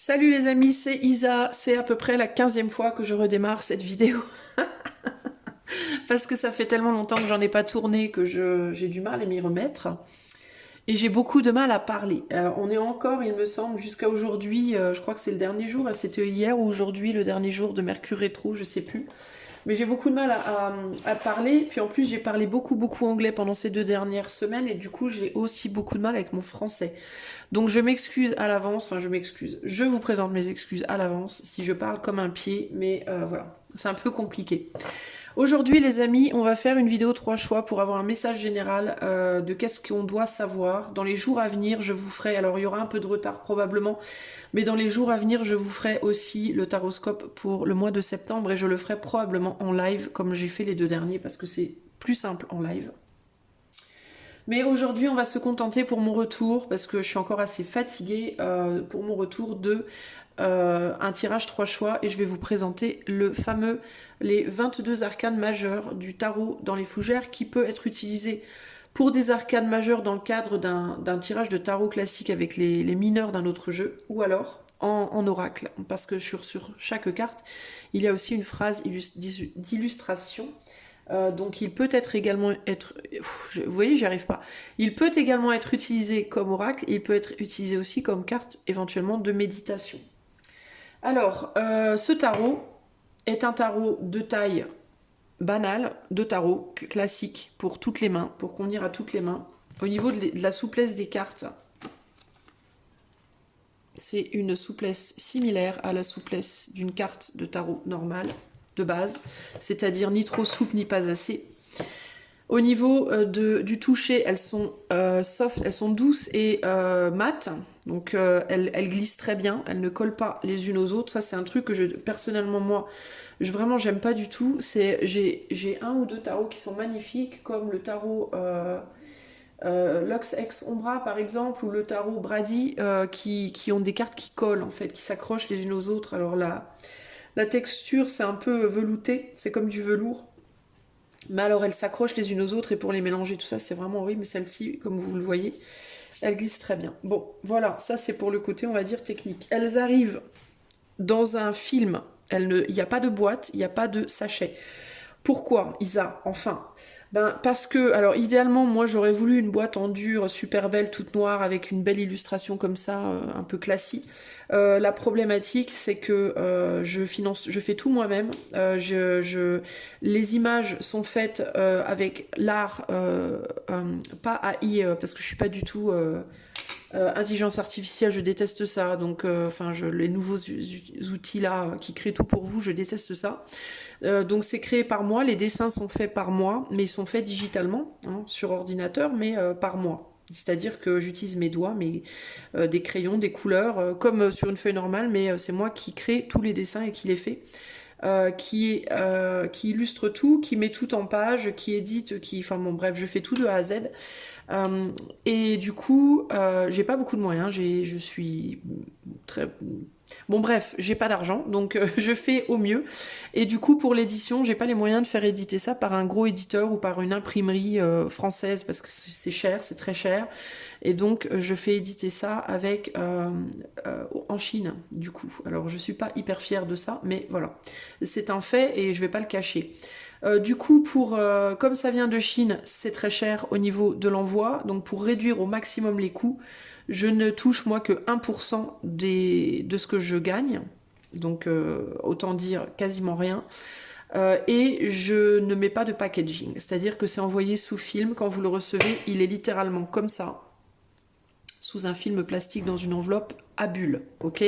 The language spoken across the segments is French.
Salut les amis, c'est Isa. C'est à peu près la 15e fois que je redémarre cette vidéo. Parce que ça fait tellement longtemps que j'en ai pas tourné que j'ai du mal à m'y remettre. Et j'ai beaucoup de mal à parler. On est encore, il me semble, jusqu'à aujourd'hui, je crois que c'est le dernier jour, c'était hier ou aujourd'hui le dernier jour de Mercure rétro, je sais plus. Mais j'ai beaucoup de mal à parler. Puis en plus, j'ai parlé beaucoup anglais pendant ces 2 dernières semaines. Et du coup, j'ai aussi beaucoup de mal avec mon français. Donc je m'excuse à l'avance, enfin je m'excuse, je vous présente mes excuses à l'avance si je parle comme un pied, mais voilà, c'est un peu compliqué. Aujourd'hui les amis, on va faire une vidéo 3 choix pour avoir un message général de qu'est-ce qu'on doit savoir. Dans les jours à venir, je vous ferai, alors il y aura un peu de retard probablement, mais dans les jours à venir, je vous ferai aussi le taroscope pour le mois de septembre et je le ferai probablement en live comme j'ai fait les 2 derniers parce que c'est plus simple en live. Mais aujourd'hui, on va se contenter pour mon retour, parce que je suis encore assez fatiguée, pour mon retour de un tirage 3 choix, et je vais vous présenter les 22 arcanes majeures du tarot dans les fougères, qui peut être utilisé pour des arcanes majeures dans le cadre d'un tirage de tarot classique avec les mineurs d'un autre jeu, ou alors en oracle, parce que sur chaque carte, il y a aussi une phrase d'illustration. Donc il peut être également vous voyez, j'y arrive pas. Il peut également être utilisé comme oracle et il peut être utilisé aussi comme carte éventuellement de méditation. Alors, ce tarot est un tarot de taille banale, de tarot classique pour toutes les mains, pour convenir à toutes les mains. Au niveau de la souplesse des cartes, c'est une souplesse similaire à la souplesse d'une carte de tarot normale, de base, c'est-à-dire ni trop souple ni pas assez. Au niveau du toucher, elles sont soft, elles sont douces et mates, donc elles glissent très bien, elles ne collent pas les unes aux autres. Ça c'est un truc que personnellement moi, vraiment j'aime pas du tout. J'ai un ou deux tarots qui sont magnifiques, comme le tarot Lux Ex Umbra par exemple, ou le tarot Brady, qui ont des cartes qui collent en fait, qui s'accrochent les unes aux autres. Alors la texture c'est un peu velouté, c'est comme du velours. Mais alors elles s'accrochent les unes aux autres et pour les mélanger tout ça c'est vraiment horrible, mais celle-ci comme vous le voyez elle glisse très bien. Bon voilà, ça c'est pour le côté on va dire technique. Elles arrivent dans un film, il n'y a pas de boîte, il n'y a pas de sachet. Pourquoi Isa, enfin? Parce que, alors idéalement, moi j'aurais voulu une boîte en dur, super belle, toute noire, avec une belle illustration comme ça, un peu classique. La problématique, c'est que je fais tout moi-même. Les images sont faites avec l'art, pas AI, parce que je suis pas du tout intelligence artificielle, je déteste ça. Donc, les nouveaux outils là qui créent tout pour vous, je déteste ça. Donc c'est créé par moi, les dessins sont faits par moi, mais ils sont faits digitalement, hein, sur ordinateur, mais par moi. C'est-à-dire que j'utilise mes doigts, des crayons, des couleurs, comme sur une feuille normale, mais c'est moi qui crée tous les dessins et qui les fait. Qui illustre tout, qui met tout en page, qui édite, enfin bon bref, je fais tout de A à Z. Et du coup, j'ai pas beaucoup de moyens, je suis très... Bon bref, j'ai pas d'argent, donc je fais au mieux. Et du coup, pour l'édition, j'ai pas les moyens de faire éditer ça par un gros éditeur ou par une imprimerie française, parce que c'est cher, c'est très cher. Et donc, je fais éditer ça avec en Chine, du coup. Alors, je suis pas hyper fière de ça, mais voilà. C'est un fait et je vais pas le cacher. Du coup, comme ça vient de Chine, c'est très cher au niveau de l'envoi. Donc pour réduire au maximum les coûts, je ne touche moi que 1% de ce que je gagne. Donc autant dire quasiment rien. Et je ne mets pas de packaging. C'est-à-dire que c'est envoyé sous film. Quand vous le recevez, il est littéralement comme ça, sous un film plastique dans une enveloppe à bulles. Ok ?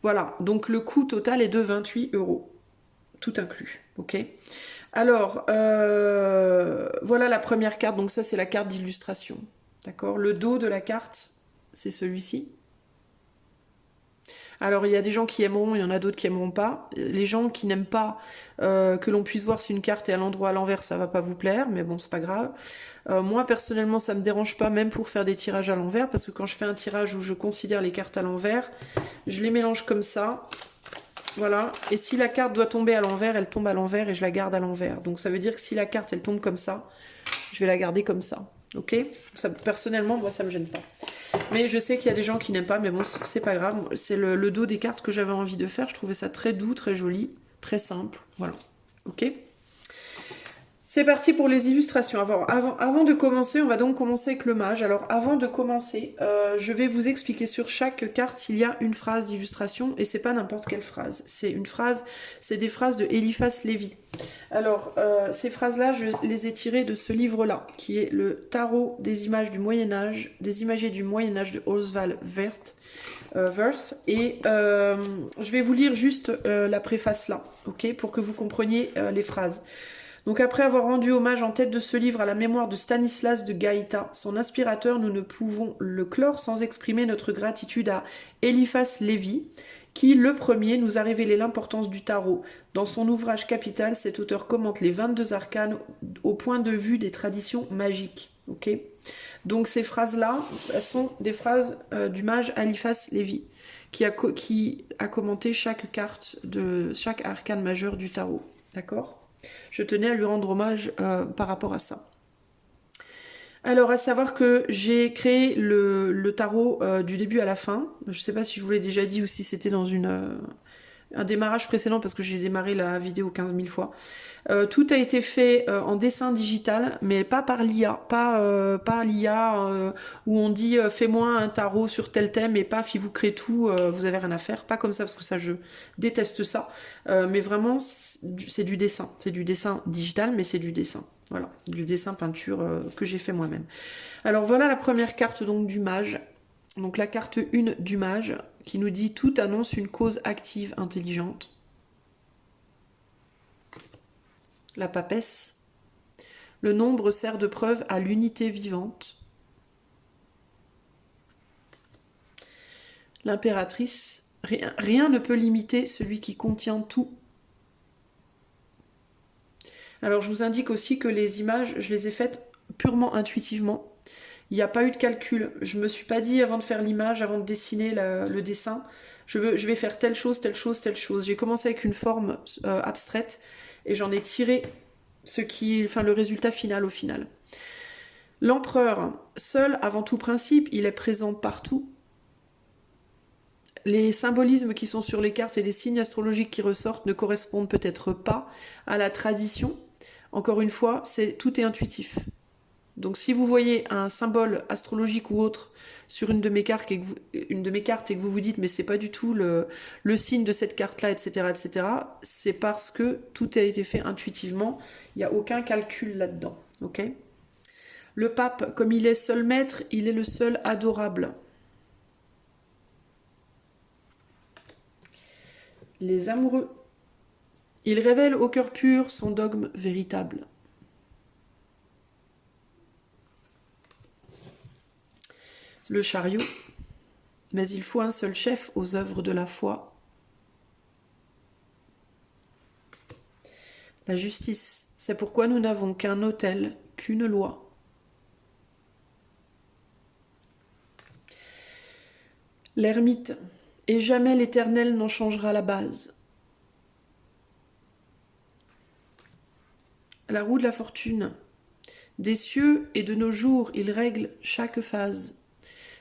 Voilà, donc le coût total est de 28 €. Tout inclus, ok. Alors, voilà la première carte, donc ça c'est la carte d'illustration, d'accord. Le dos de la carte, c'est celui-ci. Alors il y a des gens qui aimeront, il y en a d'autres qui aimeront pas. Les gens qui n'aiment pas que l'on puisse voir si une carte est à l'endroit à l'envers, ça va pas vous plaire, mais bon c'est pas grave. Moi personnellement ça me dérange pas, même pour faire des tirages à l'envers, parce que quand je fais un tirage où je considère les cartes à l'envers, je les mélange comme ça. Voilà, et si la carte doit tomber à l'envers, elle tombe à l'envers et je la garde à l'envers. Donc ça veut dire que si la carte elle tombe comme ça, je vais la garder comme ça. Ok, ça, personnellement, moi ça me gêne pas. Mais je sais qu'il y a des gens qui n'aiment pas, mais bon, c'est pas grave. C'est le dos des cartes que j'avais envie de faire. Je trouvais ça très doux, très joli, très simple. Voilà. Ok. C'est parti pour les illustrations. Avant de commencer, on va donc commencer avec le mage. Alors avant de commencer, je vais vous expliquer sur chaque carte, il y a une phrase d'illustration et c'est pas n'importe quelle phrase. C'est une phrase, c'est des phrases de Eliphas Lévy. Alors ces phrases-là, je les ai tirées de ce livre-là, qui est le Tarot des images du Moyen-Âge, des imagés du Moyen-Âge de Oswald Wirth. Et je vais vous lire juste la préface là, ok, pour que vous compreniez les phrases. Donc après avoir rendu hommage en tête de ce livre à la mémoire de Stanislas de Gaïta, son inspirateur, nous ne pouvons le clore sans exprimer notre gratitude à Eliphas Lévy, qui, le premier, nous a révélé l'importance du tarot. Dans son ouvrage capital, cet auteur commente les 22 arcanes au point de vue des traditions magiques. Okay, donc ces phrases-là, elles sont des phrases du mage Eliphas Lévy, qui a commenté chaque carte de chaque arcane majeur du tarot. D'accord ? Je tenais à lui rendre hommage par rapport à ça. Alors, à savoir que j'ai créé le tarot du début à la fin. Je ne sais pas si je vous l'ai déjà dit ou si c'était dans un démarrage précédent parce que j'ai démarré la vidéo 15 000 fois. Tout a été fait en dessin digital, mais pas par l'IA, pas l'IA où on dit fais-moi un tarot sur tel thème et paf, il vous crée tout, vous avez rien à faire. Pas comme ça parce que ça, je déteste ça. Mais vraiment, c'est du dessin digital, mais c'est du dessin. Voilà, du dessin peinture que j'ai fait moi-même. Alors voilà la première carte donc du mage. Donc la carte 1 du mage qui nous dit tout annonce une cause active intelligente. La papesse. Le nombre sert de preuve à l'unité vivante. L'impératrice. Rien ne peut limiter celui qui contient tout. Alors je vous indique aussi que les images, je les ai faites purement intuitivement. Il n'y a pas eu de calcul. Je ne me suis pas dit avant de faire l'image, avant de dessiner le dessin, je vais faire telle chose, telle chose, telle chose. J'ai commencé avec une forme abstraite et j'en ai tiré le résultat final au final. L'empereur, seul avant tout principe, il est présent partout. Les symbolismes qui sont sur les cartes et les signes astrologiques qui ressortent ne correspondent peut-être pas à la tradition. Encore une fois, tout est intuitif. Donc si vous voyez un symbole astrologique ou autre sur une de mes cartes et que vous vous dites mais c'est pas du tout le signe de cette carte-là, etc., c'est parce que tout a été fait intuitivement. Il n'y a aucun calcul là-dedans. Okay ? Le pape, comme il est seul maître, il est le seul adorable. Les amoureux. Il révèle au cœur pur son dogme véritable. Le chariot. Mais il faut un seul chef aux œuvres de la foi. La justice. C'est pourquoi nous n'avons qu'un autel, qu'une loi. L'ermite. Et jamais l'Éternel n'en changera la base. La roue de la fortune. Des cieux et de nos jours, il règle chaque phase.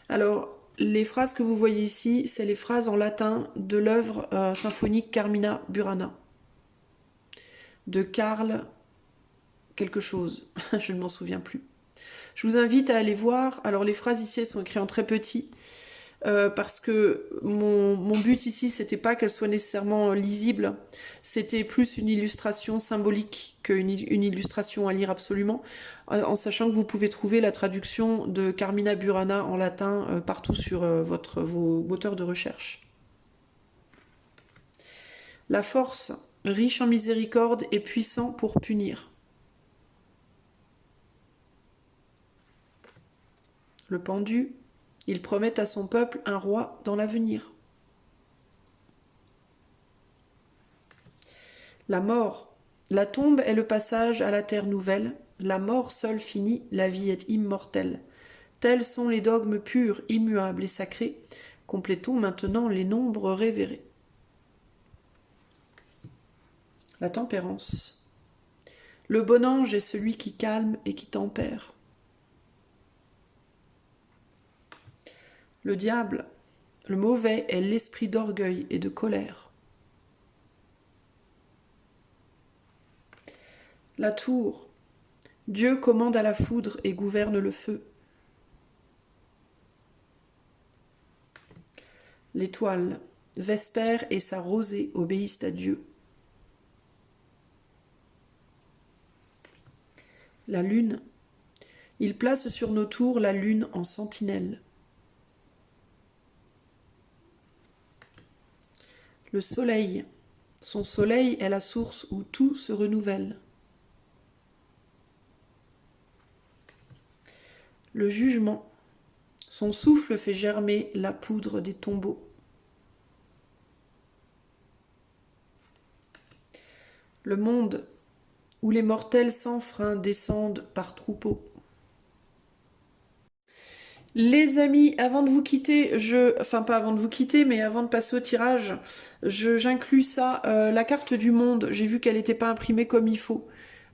Alors, les phrases que vous voyez ici, c'est les phrases en latin de l'œuvre symphonique Carmina Burana. De Karl quelque chose, je ne m'en souviens plus. Je vous invite à aller voir. Alors, les phrases ici, elles sont écrites en très petit. Parce que mon but ici, c'était pas qu'elle soit nécessairement lisible, c'était plus une illustration symbolique qu'une illustration à lire absolument, en sachant que vous pouvez trouver la traduction de Carmina Burana en latin partout sur vos moteurs de recherche. La force, riche en miséricorde et puissant pour punir. Le pendu, il promet à son peuple un roi dans l'avenir. La mort. La tombe est le passage à la terre nouvelle. La mort seule finit, la vie est immortelle. Tels sont les dogmes purs, immuables et sacrés. Complétons maintenant les nombres révérés. La tempérance. Le bon ange est celui qui calme et qui tempère. Le diable, le mauvais, est l'esprit d'orgueil et de colère. La tour, Dieu commande à la foudre et gouverne le feu. L'étoile, Vespère et sa rosée obéissent à Dieu. La lune, il place sur nos tours la lune en sentinelle. Le soleil, son soleil est la source où tout se renouvelle. Le jugement, son souffle fait germer la poudre des tombeaux. Le monde, où les mortels sans frein descendent par troupeaux. Les amis, avant de vous quitter, enfin pas avant de vous quitter, mais avant de passer au tirage, j'inclus ça, la carte du monde. J'ai vu qu'elle n'était pas imprimée comme il faut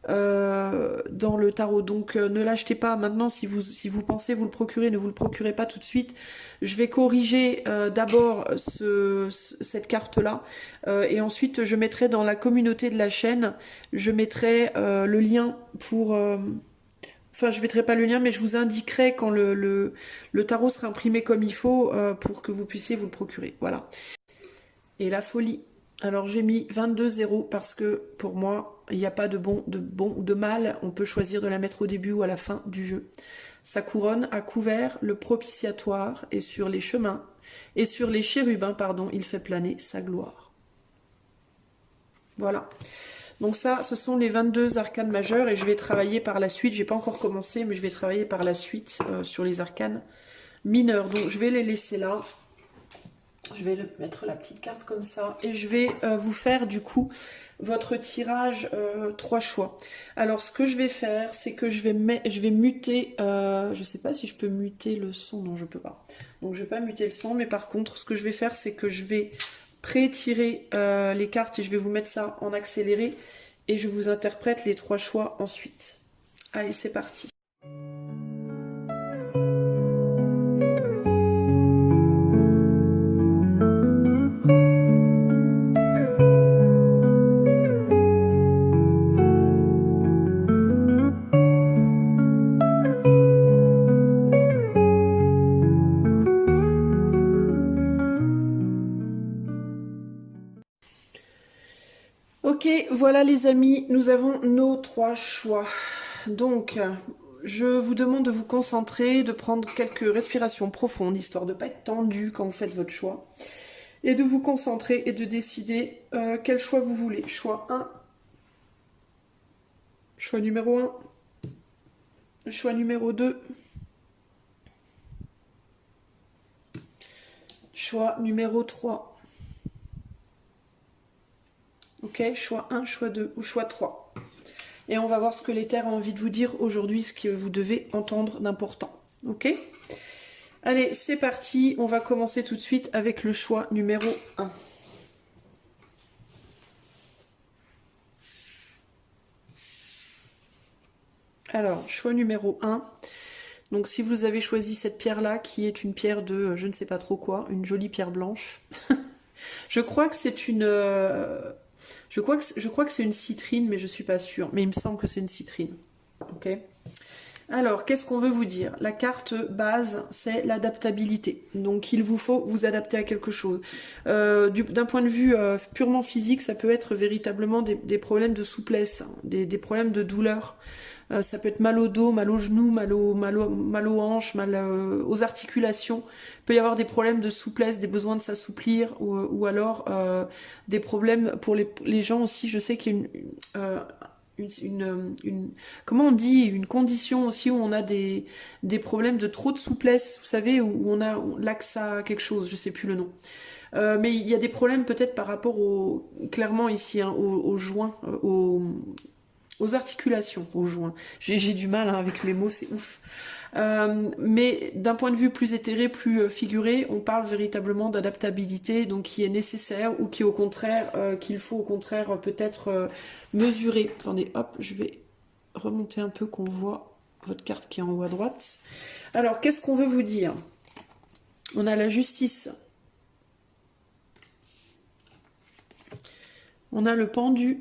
dans le tarot, donc ne l'achetez pas maintenant. Si vous pensez vous le procurer, ne vous le procurez pas tout de suite. Je vais corriger d'abord cette carte-là, et ensuite je mettrai dans la communauté de la chaîne, je mettrai le lien pour... Enfin, je mettrai pas le lien, mais je vous indiquerai quand le tarot sera imprimé comme il faut pour que vous puissiez vous le procurer. Voilà. Et la folie. Alors, j'ai mis 22-0 parce que pour moi, il n'y a pas de bon ou de mal. On peut choisir de la mettre au début ou à la fin du jeu. Sa couronne a couvert le propitiatoire et sur les chemins et sur les chérubins, pardon, il fait planer sa gloire. Voilà. Donc ça, ce sont les 22 arcanes majeurs et je vais travailler par la suite. J'ai pas encore commencé, mais je vais travailler par la suite sur les arcanes mineurs. Donc je vais les laisser là. Je vais mettre la petite carte comme ça et je vais vous faire du coup votre tirage 3 choix. Alors ce que je vais faire, c'est que je vais muter, je sais pas si je peux muter le son, non je peux pas. Donc je vais pas muter le son, mais par contre ce que je vais faire, c'est que je vais pré-tirer les cartes et je vais vous mettre ça en accéléré et je vous interprète les 3 choix ensuite. Allez, c'est parti. Ok, voilà les amis, nous avons nos 3 choix. Donc, je vous demande de vous concentrer, de prendre quelques respirations profondes, histoire de ne pas être tendu quand vous faites votre choix. Et de vous concentrer et de décider quel choix vous voulez. Choix 1, choix numéro 1, choix numéro 2, choix numéro 3. Ok, choix 1, choix 2 ou choix 3. Et on va voir ce que l'éther a envie de vous dire aujourd'hui, ce que vous devez entendre d'important. Ok? Allez, c'est parti. On va commencer tout de suite avec le choix numéro 1. Alors, choix numéro 1. Donc si vous avez choisi cette pierre-là, qui est une pierre de je ne sais pas trop quoi, une jolie pierre blanche. Je crois que c'est une... Je crois que c'est une citrine, mais je suis pas sûre. Mais il me semble que c'est une citrine. Ok. Alors, qu'est-ce qu'on veut vous dire? La carte base, c'est l'adaptabilité. Donc, il vous faut vous adapter à quelque chose. D'un point de vue purement physique, ça peut être véritablement des problèmes de souplesse, hein, des problèmes de douleur. Ça peut être mal au dos, mal aux genoux, mal aux hanches, mal aux articulations. Il peut y avoir des problèmes de souplesse, des besoins de s'assouplir, ou alors des problèmes pour les gens aussi. Je sais qu'il y a comment on dit, une condition aussi où on a des problèmes de trop de souplesse, vous savez, où on l'axe à quelque chose, je sais plus le nom. Mais il y a des problèmes peut-être par rapport clairement ici, hein, aux joints, aux articulations, aux joints. J'ai du mal hein, avec mes mots, c'est ouf. Mais d'un point de vue plus éthéré, plus figuré, on parle véritablement d'adaptabilité, donc qui est nécessaire ou qui au contraire, qu'il faut au contraire peut-être mesurer. Attendez, hop, je vais remonter un peu qu'on voit votre carte qui est en haut à droite. Alors, qu'est-ce qu'on veut vous dire? On a la justice. On a le pendu.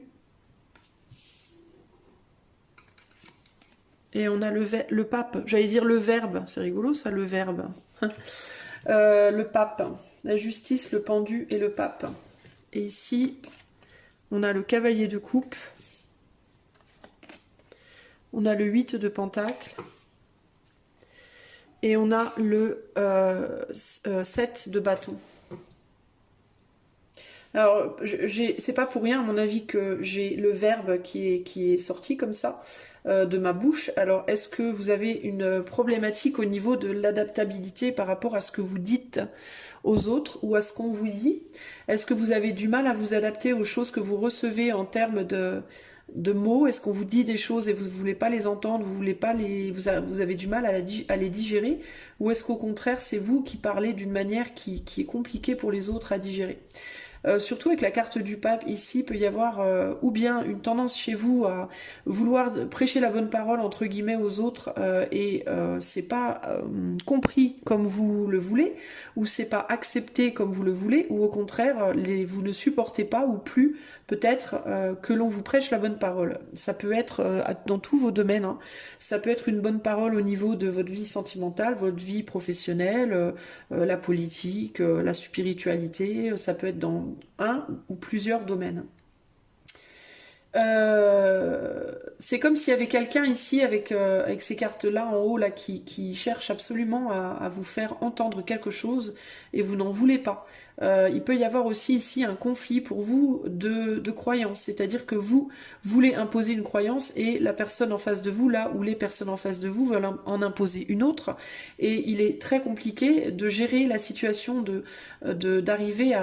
Et on a le pape. J'allais dire le verbe. C'est rigolo ça, le verbe. Le pape. La justice, le pendu et le pape. Et ici, on a le cavalier de coupe. On a le 8 de pentacle. Et on a le 7 de bâton. Alors, c'est pas pour rien, à mon avis, que j'ai le verbe qui est sorti comme ça de ma bouche. Alors, est-ce que vous avez une problématique au niveau de l'adaptabilité par rapport à ce que vous dites aux autres ou à ce qu'on vous dit? Est-ce que vous avez du mal à vous adapter aux choses que vous recevez en termes de mots? Est-ce qu'on vous dit des choses et vous ne voulez pas les entendre, vous avez du mal à les digérer? Ou est-ce qu'au contraire, c'est vous qui parlez d'une manière qui est compliquée pour les autres à digérer? Surtout avec la carte du pape, ici, il peut y avoir ou bien une tendance chez vous à vouloir prêcher la bonne parole, entre guillemets, aux autres, et c'est pas compris comme vous le voulez, ou c'est pas accepté comme vous le voulez, ou au contraire, vous ne supportez pas, ou plus, peut-être, que l'on vous prêche la bonne parole. Ça peut être dans tous vos domaines, hein. Ça peut être une bonne parole au niveau de votre vie sentimentale, votre vie professionnelle, la politique, la spiritualité, ça peut être dans un ou plusieurs domaines. C'est comme s'il y avait quelqu'un ici avec ces cartes-là en haut là, qui cherche absolument à vous faire entendre quelque chose et vous n'en voulez pas. Il peut y avoir aussi ici un conflit pour vous de croyance, c'est-à-dire que vous voulez imposer une croyance et la personne en face de vous, là où les personnes en face de vous veulent en imposer une autre, et il est très compliqué de gérer la situation, d'arriver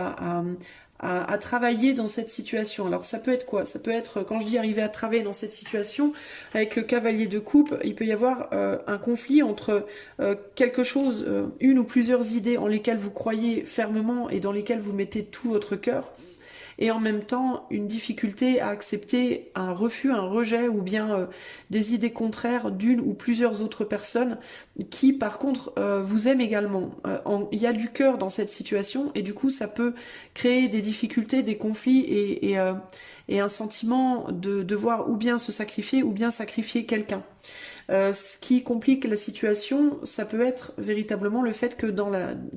à travailler dans cette situation. Alors ça peut être quoi? Ça peut être, quand je dis arriver à travailler dans cette situation, avec le cavalier de coupe, il peut y avoir un conflit entre quelque chose, une ou plusieurs idées en lesquelles vous croyez fermement et dans lesquelles vous mettez tout votre cœur, et en même temps une difficulté à accepter un refus, un rejet ou bien des idées contraires d'une ou plusieurs autres personnes qui par contre vous aiment également. Il y a du cœur dans cette situation et du coup ça peut créer des difficultés, des conflits et un sentiment de devoir ou bien se sacrifier ou bien sacrifier quelqu'un. Ce qui complique la situation, ça peut être véritablement le fait que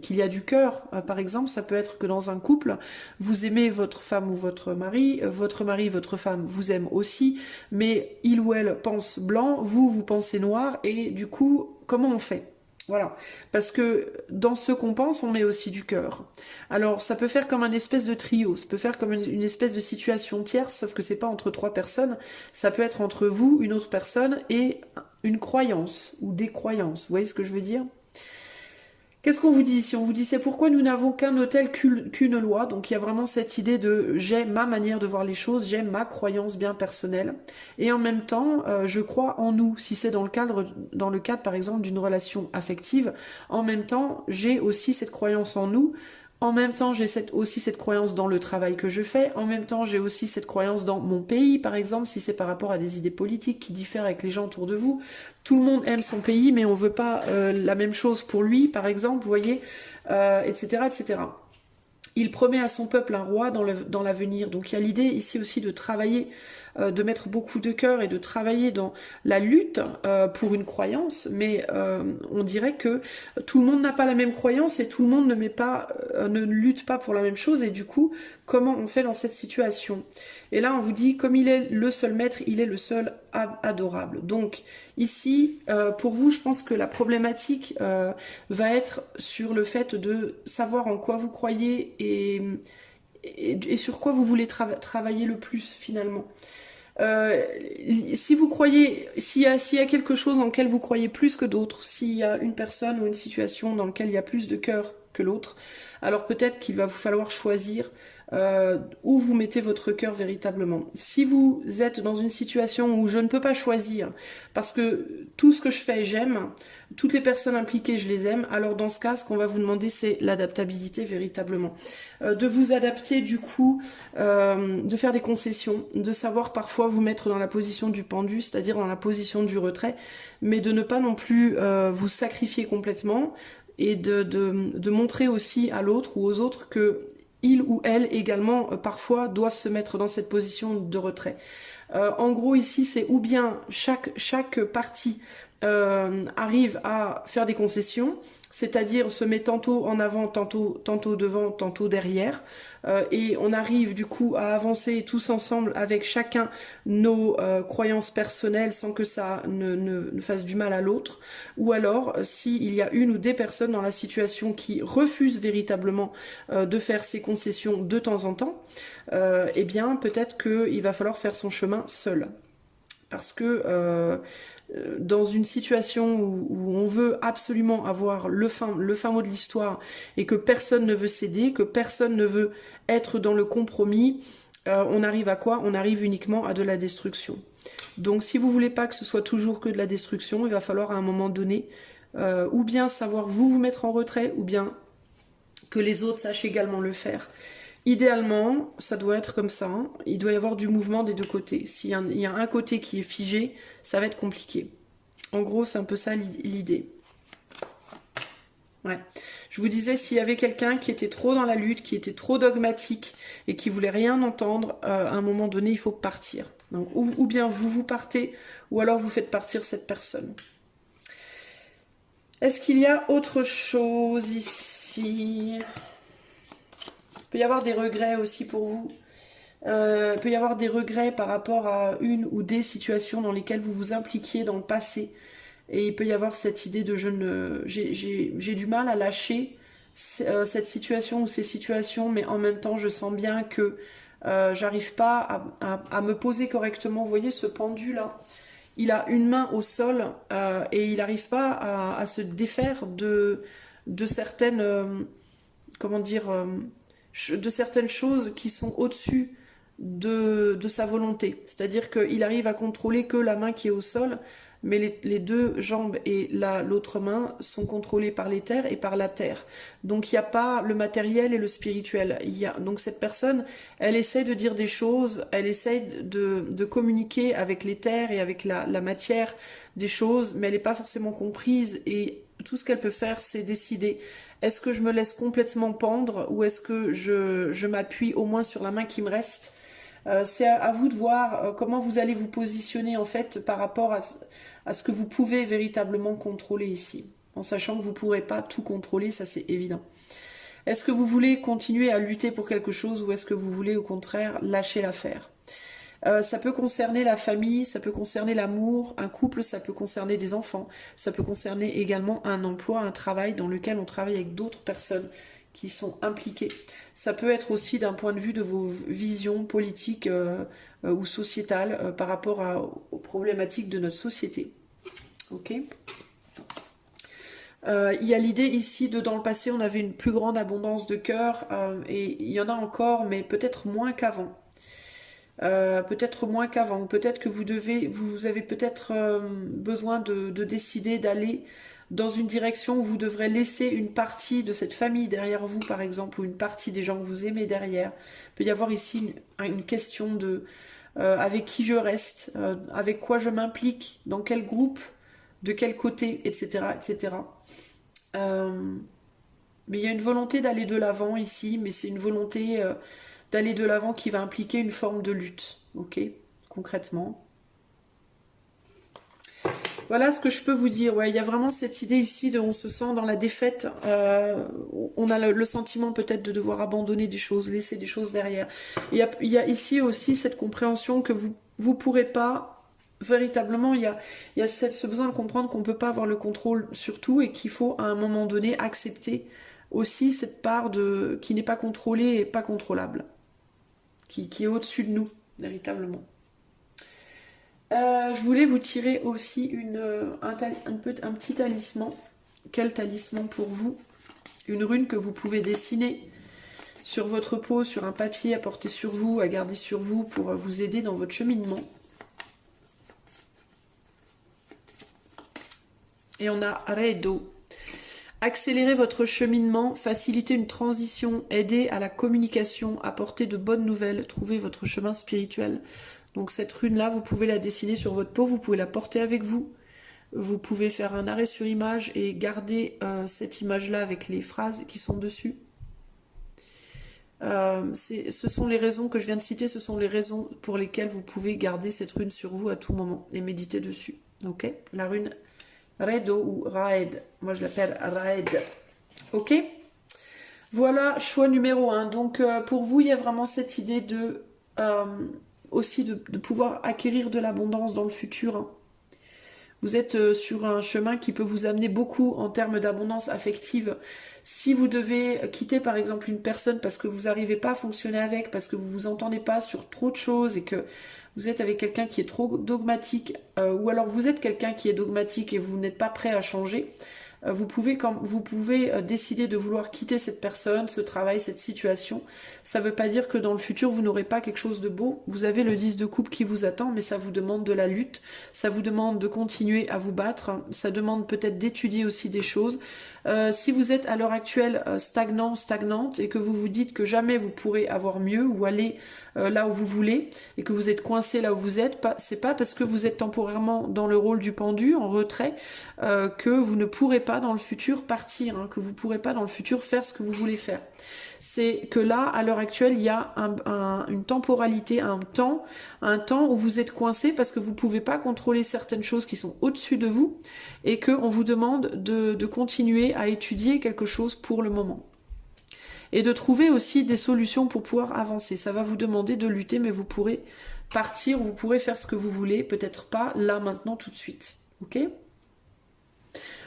qu'il y a du cœur. Par exemple, ça peut être que dans un couple, vous aimez votre femme ou votre mari, votre femme vous aime aussi, mais il ou elle pense blanc, vous pensez noir, et du coup, comment on fait? Voilà, parce que dans ce qu'on pense, on met aussi du cœur. Alors, ça peut faire comme un espèce de trio, ça peut faire comme une espèce de situation tierce, sauf que c'est pas entre trois personnes, ça peut être entre vous, une autre personne, et une croyance, ou des croyances, vous voyez ce que je veux dire? Qu'est-ce qu'on vous dit ici? On vous dit c'est pourquoi nous n'avons qu'un hôtel qu'une loi. Donc il y a vraiment cette idée de j'ai ma manière de voir les choses, j'ai ma croyance bien personnelle. Et en même temps, je crois en nous. Si c'est dans le cadre par exemple d'une relation affective, en même temps, j'ai aussi cette croyance en nous. En même temps, j'ai aussi cette croyance dans le travail que je fais. En même temps, j'ai aussi cette croyance dans mon pays, par exemple, si c'est par rapport à des idées politiques qui diffèrent avec les gens autour de vous. Tout le monde aime son pays, mais on veut pas la même chose pour lui, par exemple, vous voyez, etc., etc. Il promet à son peuple un roi dans l'avenir. Donc il y a l'idée ici aussi de travailler, de mettre beaucoup de cœur et de travailler dans la lutte pour une croyance, mais on dirait que tout le monde n'a pas la même croyance et tout le monde ne lutte pas pour la même chose, et du coup, comment on fait dans cette situation? Et là, on vous dit, comme il est le seul maître, il est le seul adorable. Donc ici, pour vous, je pense que la problématique va être sur le fait de savoir en quoi vous croyez et sur quoi vous voulez travailler le plus finalement. Si vous croyez, s'il y a quelque chose dans lequel vous croyez plus que d'autres, s'il y a une personne ou une situation dans laquelle il y a plus de cœur que l'autre, alors peut-être qu'il va vous falloir choisir où vous mettez votre cœur véritablement. Si vous êtes dans une situation où je ne peux pas choisir, parce que tout ce que je fais, j'aime, toutes les personnes impliquées, je les aime, alors dans ce cas, ce qu'on va vous demander, c'est l'adaptabilité véritablement. De vous adapter du coup, de faire des concessions, de savoir parfois vous mettre dans la position du pendu, c'est-à-dire dans la position du retrait, mais de ne pas non plus vous sacrifier complètement. et de montrer aussi à l'autre ou aux autres que il ou elle également parfois doivent se mettre dans cette position de retrait. En gros ici c'est ou bien chaque partie arrive à faire des concessions, c'est-à-dire se met tantôt en avant, tantôt devant, tantôt derrière, et on arrive du coup à avancer tous ensemble avec chacun nos croyances personnelles sans que ça ne fasse du mal à l'autre, ou alors s'il y a une ou des personnes dans la situation qui refusent véritablement de faire ces concessions de temps en temps, eh bien peut-être qu'il va falloir faire son chemin seul. Parce que dans une situation où on veut absolument avoir le fin mot de l'histoire et que personne ne veut céder, que personne ne veut être dans le compromis, on arrive à quoi? On arrive uniquement à de la destruction. Donc si vous voulez pas que ce soit toujours que de la destruction, il va falloir à un moment donné ou bien savoir vous mettre en retrait, ou bien que les autres sachent également le faire. Idéalement, ça doit être comme ça, hein. Il doit y avoir du mouvement des deux côtés. S'il y a un côté qui est figé, ça va être compliqué. En gros, c'est un peu ça l'idée. Ouais. Je vous disais, s'il y avait quelqu'un qui était trop dans la lutte, qui était trop dogmatique et qui voulait rien entendre, à un moment donné, il faut partir. Donc, ou bien vous partez, ou alors vous faites partir cette personne. Est-ce qu'il y a autre chose ici ? Il peut y avoir des regrets aussi pour vous. Il peut y avoir des regrets par rapport à une ou des situations dans lesquelles vous vous impliquiez dans le passé. Et il peut y avoir cette idée de j'ai du mal à lâcher cette situation ou ces situations, mais en même temps je sens bien que j'arrive pas à me poser correctement. Vous voyez ce pendu là, il a une main au sol et il n'arrive pas à se défaire de certaines comment dire de certaines choses qui sont au-dessus de sa volonté. C'est-à-dire qu'il arrive à contrôler que la main qui est au sol, mais les deux jambes et l'autre main sont contrôlées par l'éther et par la terre. Donc il n'y a pas le matériel et le spirituel. Donc cette personne, elle essaie de dire des choses, elle essaie de communiquer avec l'éther et avec la matière des choses, mais elle n'est pas forcément comprise, et tout ce qu'elle peut faire, c'est décider: est-ce que je me laisse complètement pendre, ou est-ce que je m'appuie au moins sur la main qui me reste? C'est à vous de voir comment vous allez vous positionner en fait par rapport à ce que vous pouvez véritablement contrôler ici, en sachant que vous ne pourrez pas tout contrôler, ça c'est évident. Est-ce que vous voulez continuer à lutter pour quelque chose, ou est-ce que vous voulez au contraire lâcher l'affaire? Ça peut concerner la famille, ça peut concerner l'amour, un couple, ça peut concerner des enfants, ça peut concerner également un emploi, un travail dans lequel on travaille avec d'autres personnes qui sont impliquées. Ça peut être aussi d'un point de vue de vos visions politiques ou sociétales par rapport aux problématiques de notre société. Ok. Il y a l'idée ici de, dans le passé, on avait une plus grande abondance de cœur, et il y en a encore, mais peut-être moins qu'avant. Peut-être moins qu'avant, peut-être que vous avez peut-être besoin de décider d'aller dans une direction où vous devrez laisser une partie de cette famille derrière vous, par exemple, ou une partie des gens que vous aimez derrière. Il peut y avoir ici une question de avec qui je reste, avec quoi je m'implique, dans quel groupe, de quel côté, etc. etc. Mais il y a une volonté d'aller de l'avant ici, mais c'est une volonté d'aller de l'avant qui va impliquer une forme de lutte, ok, concrètement. Voilà ce que je peux vous dire. Ouais, il y a vraiment cette idée ici de on se sent dans la défaite, on a le sentiment peut-être de devoir abandonner des choses, laisser des choses derrière. Il y a ici aussi cette compréhension que vous pourrez pas véritablement, il y a ce besoin de comprendre qu'on ne peut pas avoir le contrôle sur tout, et qu'il faut à un moment donné accepter aussi cette part qui n'est pas contrôlée et pas contrôlable, qui est au-dessus de nous, véritablement. Je voulais vous tirer aussi un petit talisman. Quel talisman pour vous? Une rune que vous pouvez dessiner sur votre peau, sur un papier, à porter sur vous, à garder sur vous pour vous aider dans votre cheminement. Et on a Redo. Accélérer votre cheminement, faciliter une transition, aider à la communication, apporter de bonnes nouvelles, trouver votre chemin spirituel. Donc cette rune-là, vous pouvez la dessiner sur votre peau, vous pouvez la porter avec vous. Vous pouvez faire un arrêt sur image et garder cette image-là avec les phrases qui sont dessus. Ce sont les raisons que je viens de citer, ce sont les raisons pour lesquelles vous pouvez garder cette rune sur vous à tout moment et méditer dessus. Ok? La rune Redo ou Raed. Moi je l'appelle Raed. Ok? Voilà, choix numéro 1. Donc pour vous, il y a vraiment cette idée de aussi de pouvoir acquérir de l'abondance dans le futur. Hein. Vous êtes sur un chemin qui peut vous amener beaucoup en termes d'abondance affective. Si vous devez quitter par exemple une personne parce que vous n'arrivez pas à fonctionner avec, parce que vous vous entendez pas sur trop de choses et que vous êtes avec quelqu'un qui est trop dogmatique, ou alors vous êtes quelqu'un qui est dogmatique et vous n'êtes pas prêt à changer, vous pouvez décider de vouloir quitter cette personne, ce travail, cette situation. Ça ne veut pas dire que dans le futur, vous n'aurez pas quelque chose de beau. Vous avez le 10 de coupe qui vous attend, mais ça vous demande de la lutte. Ça vous demande de continuer à vous battre. Ça demande peut-être d'étudier aussi des choses. Si vous êtes à l'heure actuelle stagnant, stagnante, et que vous vous dites que jamais vous pourrez avoir mieux ou aller là où vous voulez, et que vous êtes coincé là où vous êtes, c'est pas parce que vous êtes temporairement dans le rôle du pendu, en retrait, que vous ne pourrez pas dans le futur partir, hein, que vous ne pourrez pas dans le futur faire ce que vous voulez faire. C'est que là, à l'heure actuelle, il y a une temporalité, un temps où vous êtes coincé parce que vous ne pouvez pas contrôler certaines choses qui sont au-dessus de vous et qu'on vous demande de continuer à étudier quelque chose pour le moment. Et de trouver aussi des solutions pour pouvoir avancer. Ça va vous demander de lutter, mais vous pourrez partir, vous pourrez faire ce que vous voulez, peut-être pas là, maintenant, tout de suite. Ok ?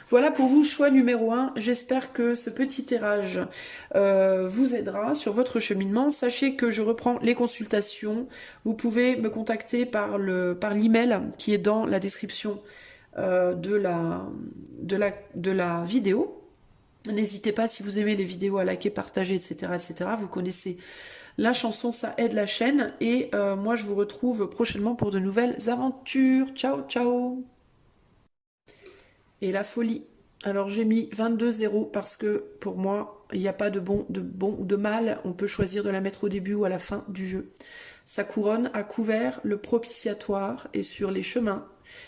Voilà pour vous, choix numéro 1. J'espère que ce petit tirage vous aidera sur votre cheminement. Sachez que je reprends les consultations. Vous pouvez me contacter par l'email qui est dans la description de la vidéo. N'hésitez pas, si vous aimez les vidéos, à liker, partager, etc., etc. Vous connaissez la chanson, ça aide la chaîne. Et moi, je vous retrouve prochainement pour de nouvelles aventures. Ciao, ciao! Et la folie. Alors j'ai mis 22-0 parce que pour moi, il n'y a pas de bon ou de mal. On peut choisir de la mettre au début ou à la fin du jeu. Sa couronne a couvert le propitiatoire et sur les chemins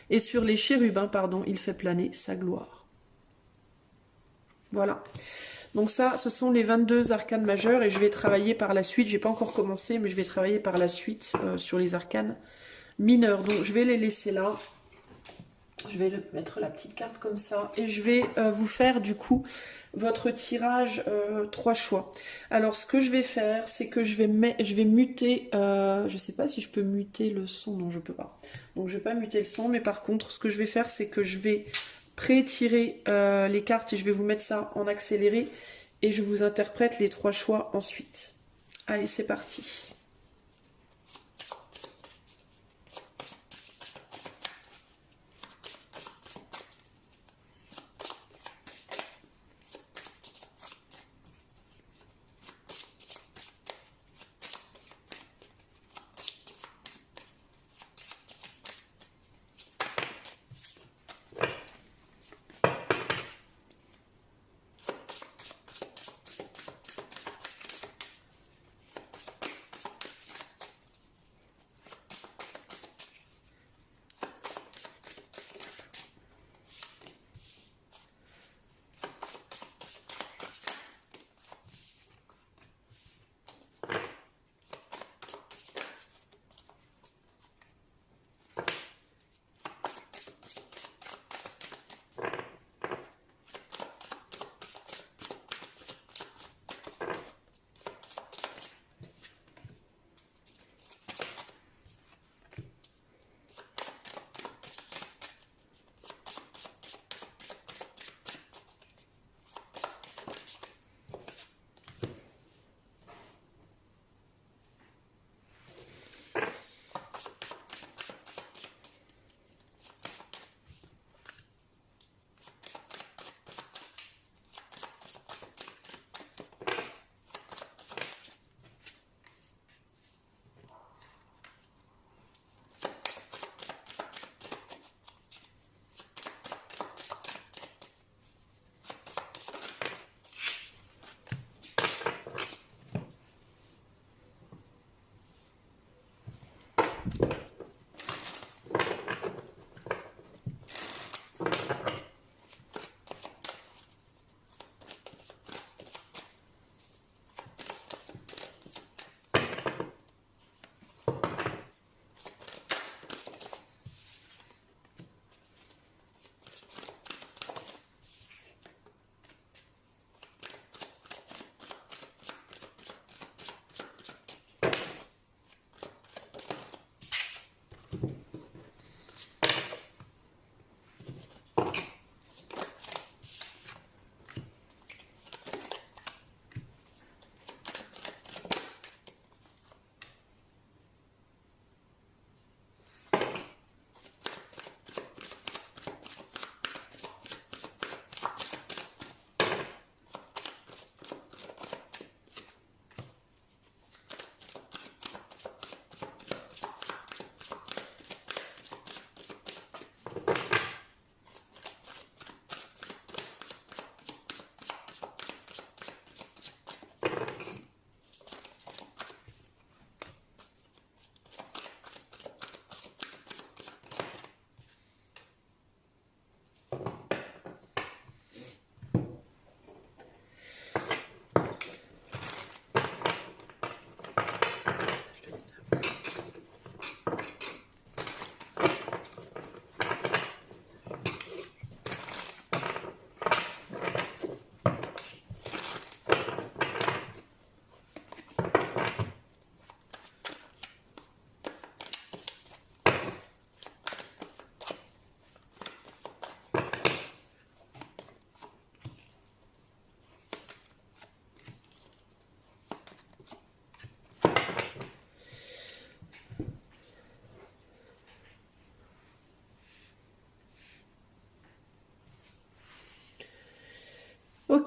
et sur les chérubins, pardon, il fait planer sa gloire. Voilà. Donc ça, ce sont les 22 arcanes majeures et je vais travailler par la suite. J'ai pas encore commencé, mais je vais travailler par la suite sur les arcanes mineurs. Donc je vais les laisser là. Je vais mettre la petite carte comme ça et je vais vous faire du coup votre tirage 3 choix. Alors ce que je vais faire, c'est que je vais muter, je ne sais pas si je peux muter le son, non je peux pas. Donc je vais pas muter le son, mais par contre ce que je vais faire, c'est que je vais pré-tirer les cartes et je vais vous mettre ça en accéléré et je vous interprète les 3 choix ensuite. Allez, c'est parti.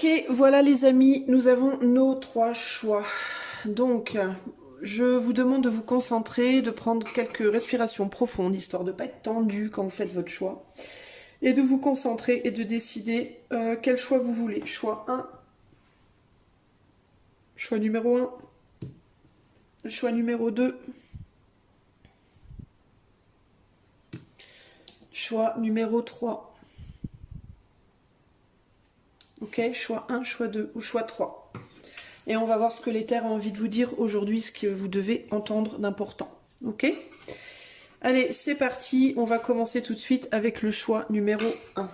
Ok, voilà les amis, nous avons nos 3 choix. Donc, je vous demande de vous concentrer, de prendre quelques respirations profondes, histoire de ne pas être tendu quand vous faites votre choix. Et de vous concentrer et de décider quel choix vous voulez. Choix 1. Choix numéro 1. Choix numéro 2. Choix numéro 3. Ok, choix 1, choix 2 ou choix 3. Et on va voir ce que l'éther a envie de vous dire aujourd'hui, ce que vous devez entendre d'important. Ok? Allez, c'est parti. On va commencer tout de suite avec le choix numéro 1.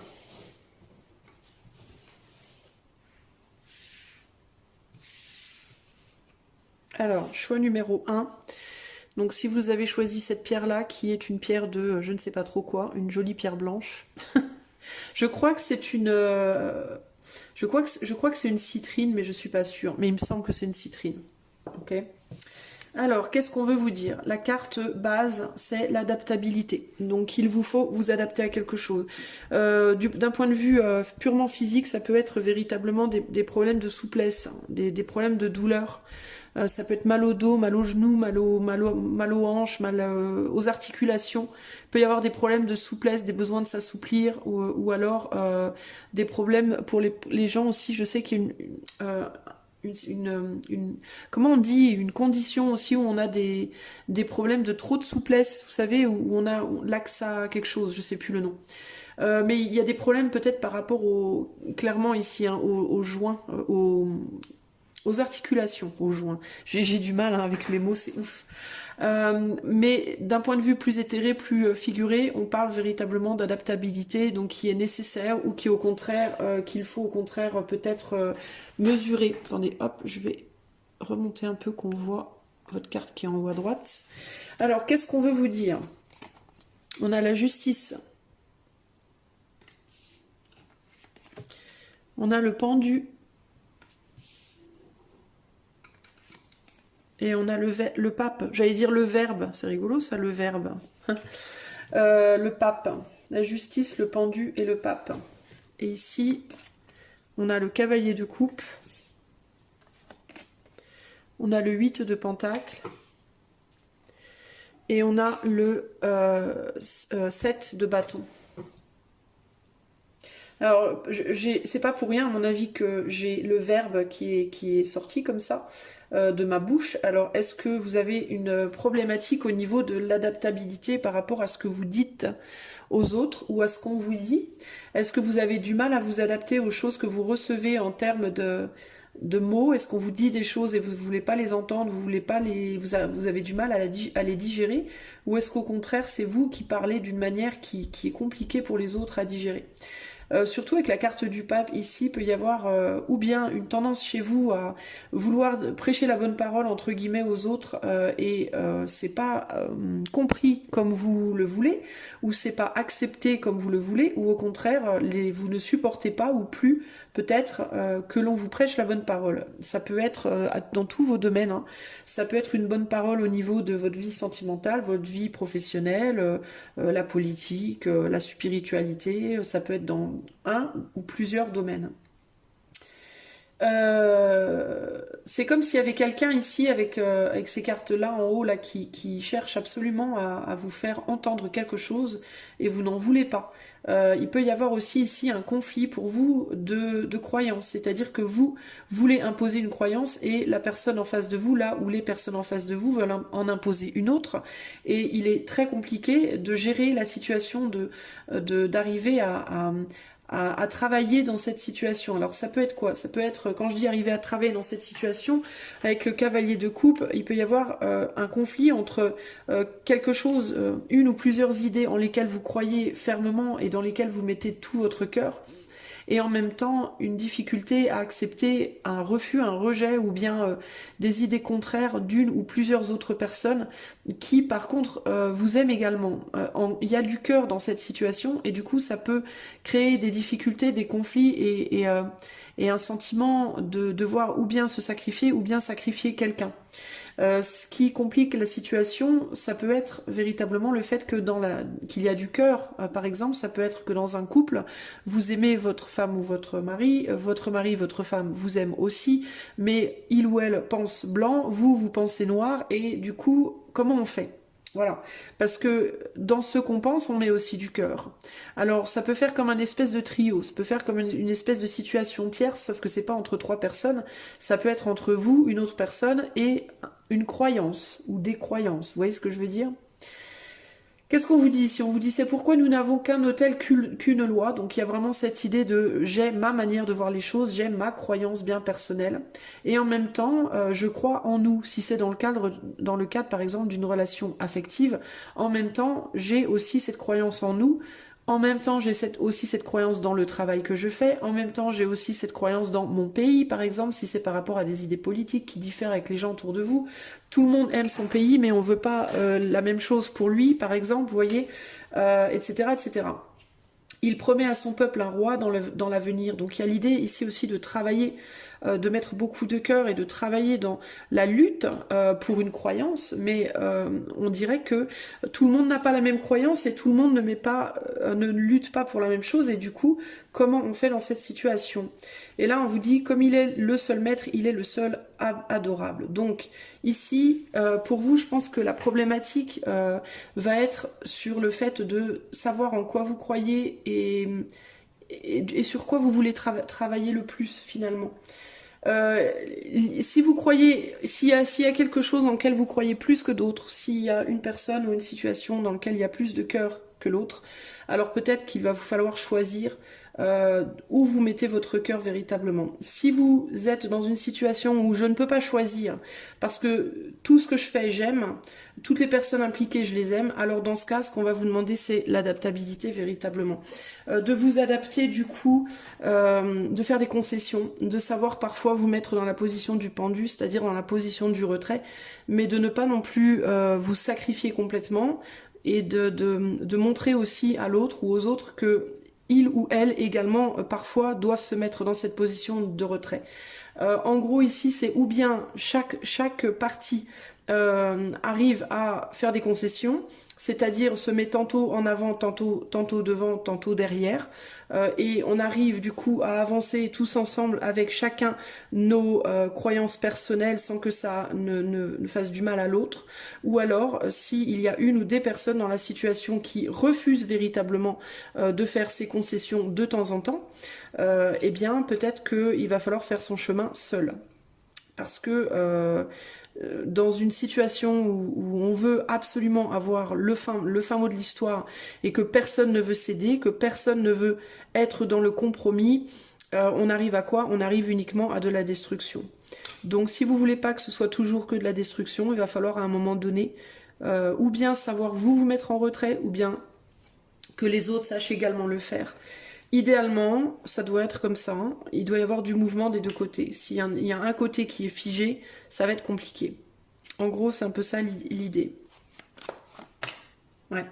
Alors, choix numéro 1. Donc si vous avez choisi cette pierre-là, qui est une pierre de je ne sais pas trop quoi, une jolie pierre blanche. Je crois que c'est une... je crois que c'est une citrine, mais je suis pas sûre. Mais il me semble que c'est une citrine. Ok. Alors, qu'est-ce qu'on veut vous dire? La carte base, c'est l'adaptabilité. Donc, il vous faut vous adapter à quelque chose. D'un point de vue purement physique, ça peut être véritablement des problèmes de souplesse, hein, des problèmes de douleur. Ça peut être mal au dos, mal aux genoux, mal aux hanches, mal aux articulations. Il peut y avoir des problèmes de souplesse, des besoins de s'assouplir, ou alors des problèmes pour les gens aussi. Je sais qu'il y a comment on dit, une condition aussi où on a des problèmes de trop de souplesse, vous savez, où on a l'axe à quelque chose, je sais plus le nom. Mais il y a des problèmes peut-être par rapport clairement ici, hein, aux joints, aux articulations, aux joints. J'ai du mal hein, avec les mots, c'est ouf. Mais d'un point de vue plus éthéré, plus figuré, on parle véritablement d'adaptabilité, donc qui est nécessaire ou qui au contraire, qu'il faut au contraire peut-être mesurer. Attendez, hop, je vais remonter un peu qu'on voit votre carte qui est en haut à droite. Alors, qu'est-ce qu'on veut vous dire? On a la justice. On a le pendu. Et on a le pape, j'allais dire le verbe, c'est rigolo ça, le verbe. Le pape, la justice, le pendu et le pape. Et ici, on a le cavalier de coupe. On a le 8 de pentacle. Et on a le 7 de bâton. Alors, c'est pas pour rien à mon avis que j'ai le verbe qui est sorti comme ça de ma bouche. Alors, est-ce que vous avez une problématique au niveau de l'adaptabilité par rapport à ce que vous dites aux autres ou à ce qu'on vous dit? Est-ce que vous avez du mal à vous adapter aux choses que vous recevez en termes de mots? Est-ce qu'on vous dit des choses et vous ne voulez pas les entendre, vous avez du mal à les digérer? Ou est-ce qu'au contraire, c'est vous qui parlez d'une manière qui est compliquée pour les autres à digérer? Surtout avec la carte du pape ici, peut y avoir ou bien une tendance chez vous à vouloir prêcher la bonne parole entre guillemets aux autres et c'est pas compris comme vous le voulez, ou c'est pas accepté comme vous le voulez, ou au contraire vous ne supportez pas ou plus peut-être que l'on vous prêche la bonne parole. Ça peut être dans tous vos domaines, hein. Ça peut être une bonne parole au niveau de votre vie sentimentale, votre vie professionnelle, la politique, la spiritualité, ça peut être dans un ou plusieurs domaines. C'est comme s'il y avait quelqu'un ici avec ces cartes-là en haut là, qui cherche absolument à vous faire entendre quelque chose et vous n'en voulez pas. Il peut y avoir aussi ici un conflit pour vous de croyance, c'est-à-dire que vous voulez imposer une croyance et la personne en face de vous, là où les personnes en face de vous veulent en imposer une autre, et il est très compliqué de gérer la situation, d'arriver à travailler dans cette situation. Alors ça peut être quoi? Ça peut être, quand je dis arriver à travailler dans cette situation, avec le cavalier de coupe, il peut y avoir un conflit entre quelque chose, une ou plusieurs idées en lesquelles vous croyez fermement et dans lesquelles vous mettez tout votre cœur, et en même temps une difficulté à accepter un refus, un rejet ou bien des idées contraires d'une ou plusieurs autres personnes qui par contre vous aiment également. Il y a du cœur dans cette situation et du coup ça peut créer des difficultés, des conflits et un sentiment de devoir ou bien se sacrifier ou bien sacrifier quelqu'un. Ce qui complique la situation, ça peut être véritablement le fait que qu'il y a du cœur. Par exemple, ça peut être que dans un couple, vous aimez votre femme ou votre mari, votre femme vous aime aussi, mais il ou elle pense blanc, vous pensez noir, et du coup, comment on fait? Voilà, parce que dans ce qu'on pense, on met aussi du cœur. Alors, ça peut faire comme un espèce de trio, ça peut faire comme une espèce de situation tierce, sauf que c'est pas entre trois personnes, ça peut être entre vous, une autre personne, et une croyance, ou des croyances. Vous voyez ce que je veux dire? Qu'est-ce qu'on vous dit ici? On vous dit c'est pourquoi nous n'avons qu'un autel qu'une loi. Donc il y a vraiment cette idée de j'ai ma manière de voir les choses, j'ai ma croyance bien personnelle. Et en même temps, je crois en nous. Si c'est dans le cadre par exemple d'une relation affective, en même temps, j'ai aussi cette croyance en nous. En même temps, j'ai aussi cette croyance dans le travail que je fais. En même temps, j'ai aussi cette croyance dans mon pays, par exemple, si c'est par rapport à des idées politiques qui diffèrent avec les gens autour de vous. Tout le monde aime son pays, mais on veut pas la même chose pour lui, par exemple, vous voyez, etc., etc. Il promet à son peuple un roi dans l'avenir. Donc il y a l'idée ici aussi de travailler, de mettre beaucoup de cœur et de travailler dans la lutte pour une croyance, mais on dirait que tout le monde n'a pas la même croyance et tout le monde ne lutte pas pour la même chose, et du coup, comment on fait dans cette situation? Et là, on vous dit, comme il est le seul maître, il est le seul adorable. Donc ici, pour vous, je pense que la problématique va être sur le fait de savoir en quoi vous croyez et sur quoi vous voulez travailler le plus finalement. Si vous croyez, s'il y a quelque chose dans lequel vous croyez plus que d'autres, s'il y a une personne ou une situation dans laquelle il y a plus de cœur que l'autre, alors peut-être qu'il va vous falloir choisir où vous mettez votre cœur véritablement. Si vous êtes dans une situation où je ne peux pas choisir, parce que tout ce que je fais, j'aime, toutes les personnes impliquées, je les aime, alors dans ce cas, ce qu'on va vous demander, c'est l'adaptabilité véritablement. De vous adapter du coup, de faire des concessions, de savoir parfois vous mettre dans la position du pendu, c'est-à-dire dans la position du retrait, mais de ne pas non plus vous sacrifier complètement, et de montrer aussi à l'autre ou aux autres que il ou elle également parfois doivent se mettre dans cette position de retrait. En gros ici c'est ou bien chaque partie arrive à faire des concessions, c'est-à-dire se met tantôt en avant, tantôt devant, tantôt derrière, et on arrive du coup à avancer tous ensemble avec chacun nos croyances personnelles sans que ça ne fasse du mal à l'autre. Ou alors, s'il y a une ou des personnes dans la situation qui refusent véritablement de faire ces concessions de temps en temps, eh bien peut-être qu'il va falloir faire son chemin seul. Parce que dans une situation où on veut absolument avoir le fin mot de l'histoire et que personne ne veut céder, que personne ne veut être dans le compromis, on arrive à quoi? On arrive uniquement à de la destruction. Donc si vous voulez pas que ce soit toujours que de la destruction, il va falloir à un moment donné ou bien savoir vous mettre en retrait, ou bien que les autres sachent également le faire. Idéalement, ça doit être comme ça, hein. Il doit y avoir du mouvement des deux côtés. S'il y a un côté qui est figé, ça va être compliqué. En gros, c'est un peu ça l'idée. Ouais.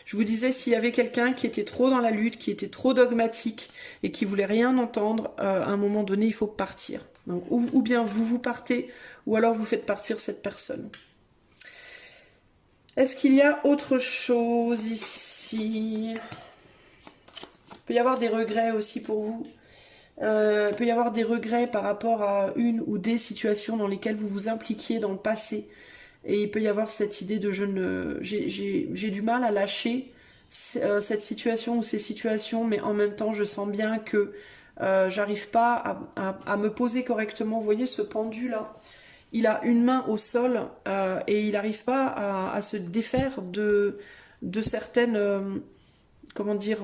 Je vous disais, s'il y avait quelqu'un qui était trop dans la lutte, qui était trop dogmatique et qui voulait rien entendre, à un moment donné, il faut partir. Donc, ou bien vous partez, ou alors vous faites partir cette personne. Est-ce qu'il y a autre chose ici ? Il peut y avoir des regrets aussi pour vous. Il peut y avoir des regrets par rapport à une ou des situations dans lesquelles vous vous impliquiez dans le passé. Et il peut y avoir cette idée de j'ai du mal à lâcher cette situation ou ces situations, mais en même temps je sens bien que j'arrive pas à me poser correctement. Vous voyez ce pendu là, il a une main au sol et il n'arrive pas à se défaire de certaines comment dire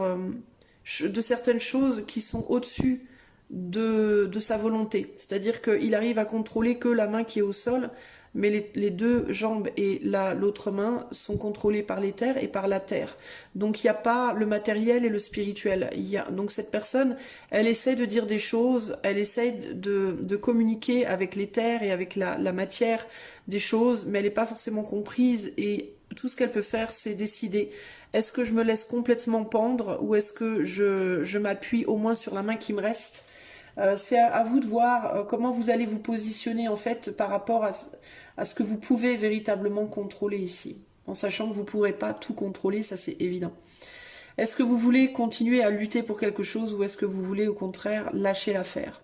de certaines choses qui sont au-dessus de sa volonté. C'est-à-dire qu'il arrive à contrôler que la main qui est au sol, mais les deux jambes et l'autre main sont contrôlées par les terres et par la terre. Donc il n'y a pas le matériel et le spirituel. Donc cette personne, elle essaie de dire des choses, elle essaie de communiquer avec les terres et avec la matière des choses, mais elle n'est pas forcément comprise, et tout ce qu'elle peut faire, c'est décider: est-ce que je me laisse complètement pendre, ou est-ce que je m'appuie au moins sur la main qui me reste? C'est à vous de voir comment vous allez vous positionner en fait par rapport à ce que vous pouvez véritablement contrôler ici, en sachant que vous ne pourrez pas tout contrôler, ça c'est évident. Est-ce que vous voulez continuer à lutter pour quelque chose ou est-ce que vous voulez au contraire lâcher l'affaire?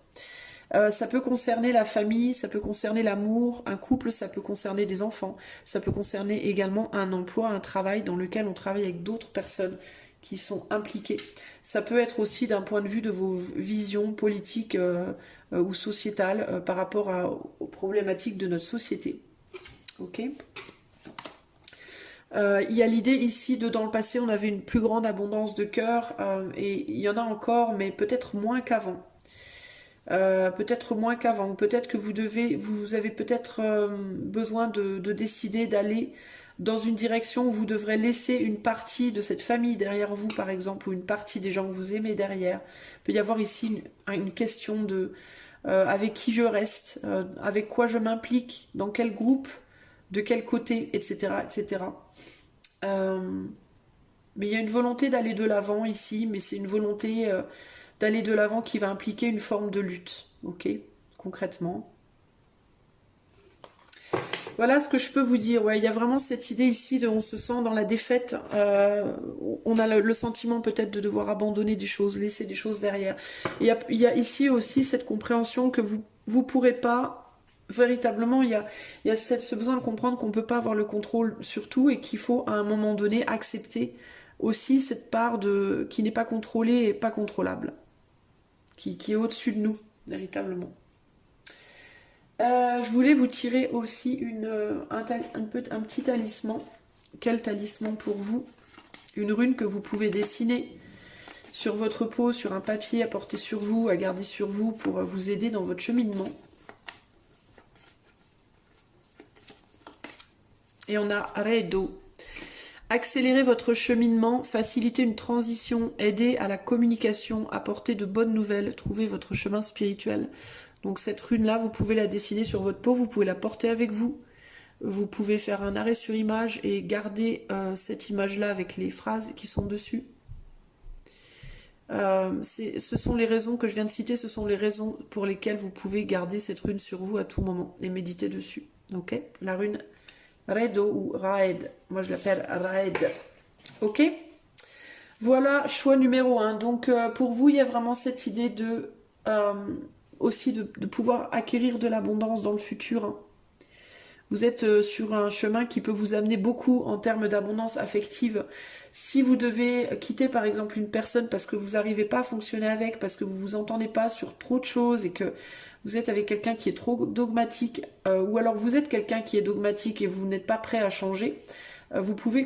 Ça peut concerner la famille, ça peut concerner l'amour, un couple, ça peut concerner des enfants, ça peut concerner également un emploi, un travail dans lequel on travaille avec d'autres personnes qui sont impliquées. Ça peut être aussi d'un point de vue de vos visions politiques ou sociétales par rapport aux problématiques de notre société. Ok ? Il y a l'idée ici de dans le passé on avait une plus grande abondance de cœur et il y en a encore mais peut-être moins qu'avant. Peut-être moins qu'avant, peut-être que vous avez peut-être besoin de décider d'aller dans une direction où vous devrez laisser une partie de cette famille derrière vous, par exemple, ou une partie des gens que vous aimez derrière. Il peut y avoir ici une question de avec qui je reste, avec quoi je m'implique, dans quel groupe, de quel côté, etc., etc. Mais il y a une volonté d'aller de l'avant ici, mais c'est une volonté d'aller de l'avant qui va impliquer une forme de lutte, ok, concrètement. Voilà ce que je peux vous dire. Ouais, il y a vraiment cette idée ici de on se sent dans la défaite. On a le sentiment peut-être de devoir abandonner des choses, laisser des choses derrière. Il y a ici aussi cette compréhension que vous pourrez pas véritablement. Il y a ce besoin de comprendre qu'on peut pas avoir le contrôle sur tout et qu'il faut à un moment donné accepter aussi cette part qui n'est pas contrôlée et pas contrôlable, qui est au-dessus de nous véritablement. Je voulais vous tirer aussi un petit talisman. Quel talisman pour vous? Une rune que vous pouvez dessiner sur votre peau, sur un papier à porter sur vous, à garder sur vous pour vous aider dans votre cheminement. Et on a Redo. Accélérer votre cheminement, faciliter une transition, aider à la communication, apporter de bonnes nouvelles, trouver votre chemin spirituel. Donc cette rune-là, vous pouvez la dessiner sur votre peau, vous pouvez la porter avec vous. Vous pouvez faire un arrêt sur image et garder cette image-là avec les phrases qui sont dessus. Ce sont les raisons que je viens de citer, ce sont les raisons pour lesquelles vous pouvez garder cette rune sur vous à tout moment et méditer dessus. Ok? La rune Redo ou Raed. Moi je l'appelle Raed. Ok? Voilà, choix numéro 1. Donc pour vous, il y a vraiment cette idée de aussi de pouvoir acquérir de l'abondance dans le futur. Hein. Vous êtes sur un chemin qui peut vous amener beaucoup en termes d'abondance affective. Si vous devez quitter par exemple une personne parce que vous n'arrivez pas à fonctionner avec, parce que vous vous entendez pas sur trop de choses et que vous êtes avec quelqu'un qui est trop dogmatique, ou alors vous êtes quelqu'un qui est dogmatique et vous n'êtes pas prêt à changer, vous pouvez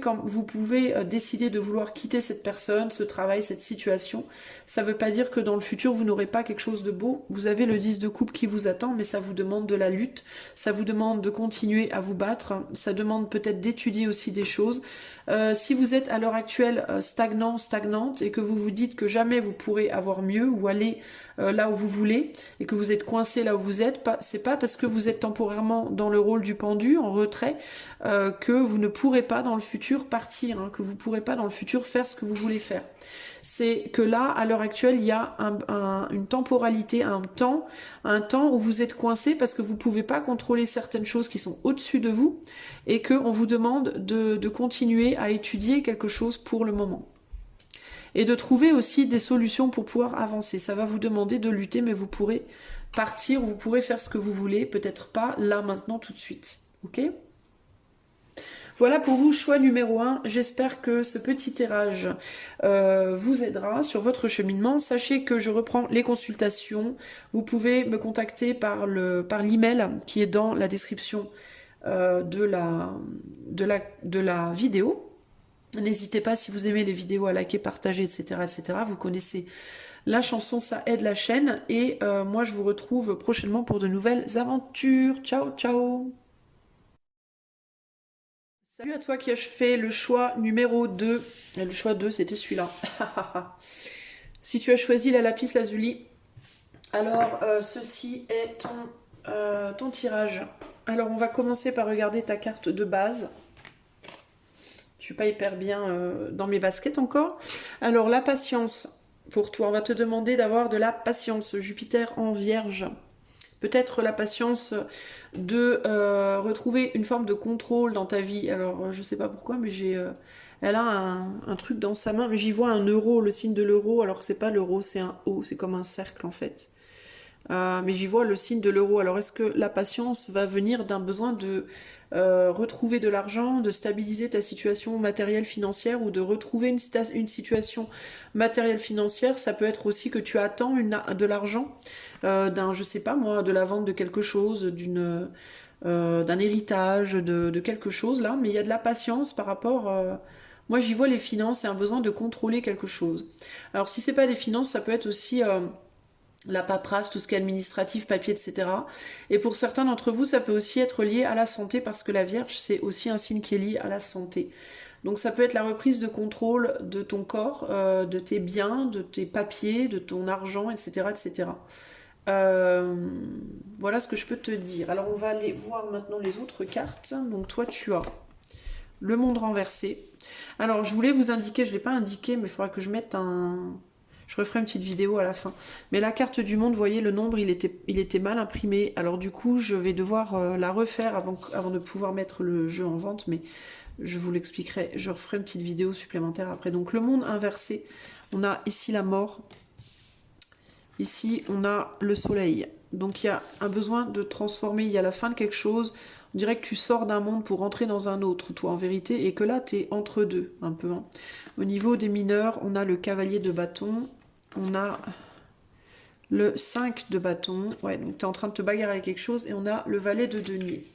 décider de vouloir quitter cette personne, ce travail, cette situation. Ça ne veut pas dire que dans le futur, vous n'aurez pas quelque chose de beau. Vous avez le 10 de coupe qui vous attend, mais ça vous demande de la lutte. Ça vous demande de continuer à vous battre. Ça demande peut-être d'étudier aussi des choses. Si vous êtes à l'heure actuelle stagnante, et que vous vous dites que jamais vous pourrez avoir mieux ou aller là où vous voulez, et que vous êtes coincé là où vous êtes, c'est pas parce que vous êtes temporairement dans le rôle du pendu, en retrait, que vous ne pourrez pas dans le futur partir, hein, que vous ne pourrez pas dans le futur faire ce que vous voulez faire. C'est que là, à l'heure actuelle, il y a une temporalité, un temps où vous êtes coincé parce que vous ne pouvez pas contrôler certaines choses qui sont au-dessus de vous et qu'on vous demande de continuer à étudier quelque chose pour le moment. Et de trouver aussi des solutions pour pouvoir avancer. Ça va vous demander de lutter, mais vous pourrez partir, vous pourrez faire ce que vous voulez, peut-être pas là, maintenant, tout de suite. Ok ? Voilà pour vous, choix numéro 1. J'espère que ce petit tirage vous aidera sur votre cheminement. Sachez que je reprends les consultations. Vous pouvez me contacter par l'email qui est dans la description de la vidéo. N'hésitez pas, si vous aimez les vidéos, à liker, partager, etc., etc. Vous connaissez la chanson, ça aide la chaîne. Et moi, je vous retrouve prochainement pour de nouvelles aventures. Ciao, ciao! Salut à toi qui as fait le choix numéro 2. Et le choix 2, c'était celui-là. Si tu as choisi la lapis lazuli, alors ceci est ton tirage. Alors, on va commencer par regarder ta carte de base. Je suis pas hyper bien dans mes baskets encore. Alors, la patience, pour toi, on va te demander d'avoir de la patience. Jupiter en vierge. Peut-être la patience de retrouver une forme de contrôle dans ta vie. Alors, je sais pas pourquoi, mais elle a un truc dans sa main. Mais j'y vois un euro, le signe de l'euro. Alors que c'est pas l'euro, c'est un O. C'est comme un cercle, en fait. Mais j'y vois le signe de l'euro. Alors, est-ce que la patience va venir d'un besoin de retrouver de l'argent, de stabiliser ta situation matérielle financière ou de retrouver une situation matérielle financière? Ça peut être aussi que tu attends de l'argent je sais pas moi, de la vente de quelque chose, d'un héritage, de quelque chose là. Mais il y a de la patience par rapport. Moi, j'y vois les finances et un besoin de contrôler quelque chose. Alors, si c'est pas des finances, ça peut être aussi la paperasse, tout ce qui est administratif, papier, etc. Et pour certains d'entre vous, ça peut aussi être lié à la santé parce que la Vierge, c'est aussi un signe qui est lié à la santé. Donc ça peut être la reprise de contrôle de ton corps, de tes biens, de tes papiers, de ton argent, etc. etc. Voilà ce que je peux te dire. Alors on va aller voir maintenant les autres cartes. Donc toi tu as le monde renversé. Alors je voulais vous indiquer, je ne l'ai pas indiqué, mais il faudra que je mette un... Je referai une petite vidéo à la fin. Mais la carte du monde, vous voyez, le nombre, il était mal imprimé. Alors du coup, je vais devoir la refaire avant de pouvoir mettre le jeu en vente. Mais je vous l'expliquerai. Je referai une petite vidéo supplémentaire après. Donc le monde inversé. On a ici la mort. Ici, on a le soleil. Donc il y a un besoin de transformer. Il y a la fin de quelque chose. On dirait que tu sors d'un monde pour rentrer dans un autre, toi, en vérité. Et que là, tu es entre deux, un peu. Hein. Au niveau des mineurs, on a le cavalier de bâton. On a le 5 de bâton. Ouais, donc tu es en train de te bagarrer avec quelque chose. Et on a le valet de denier.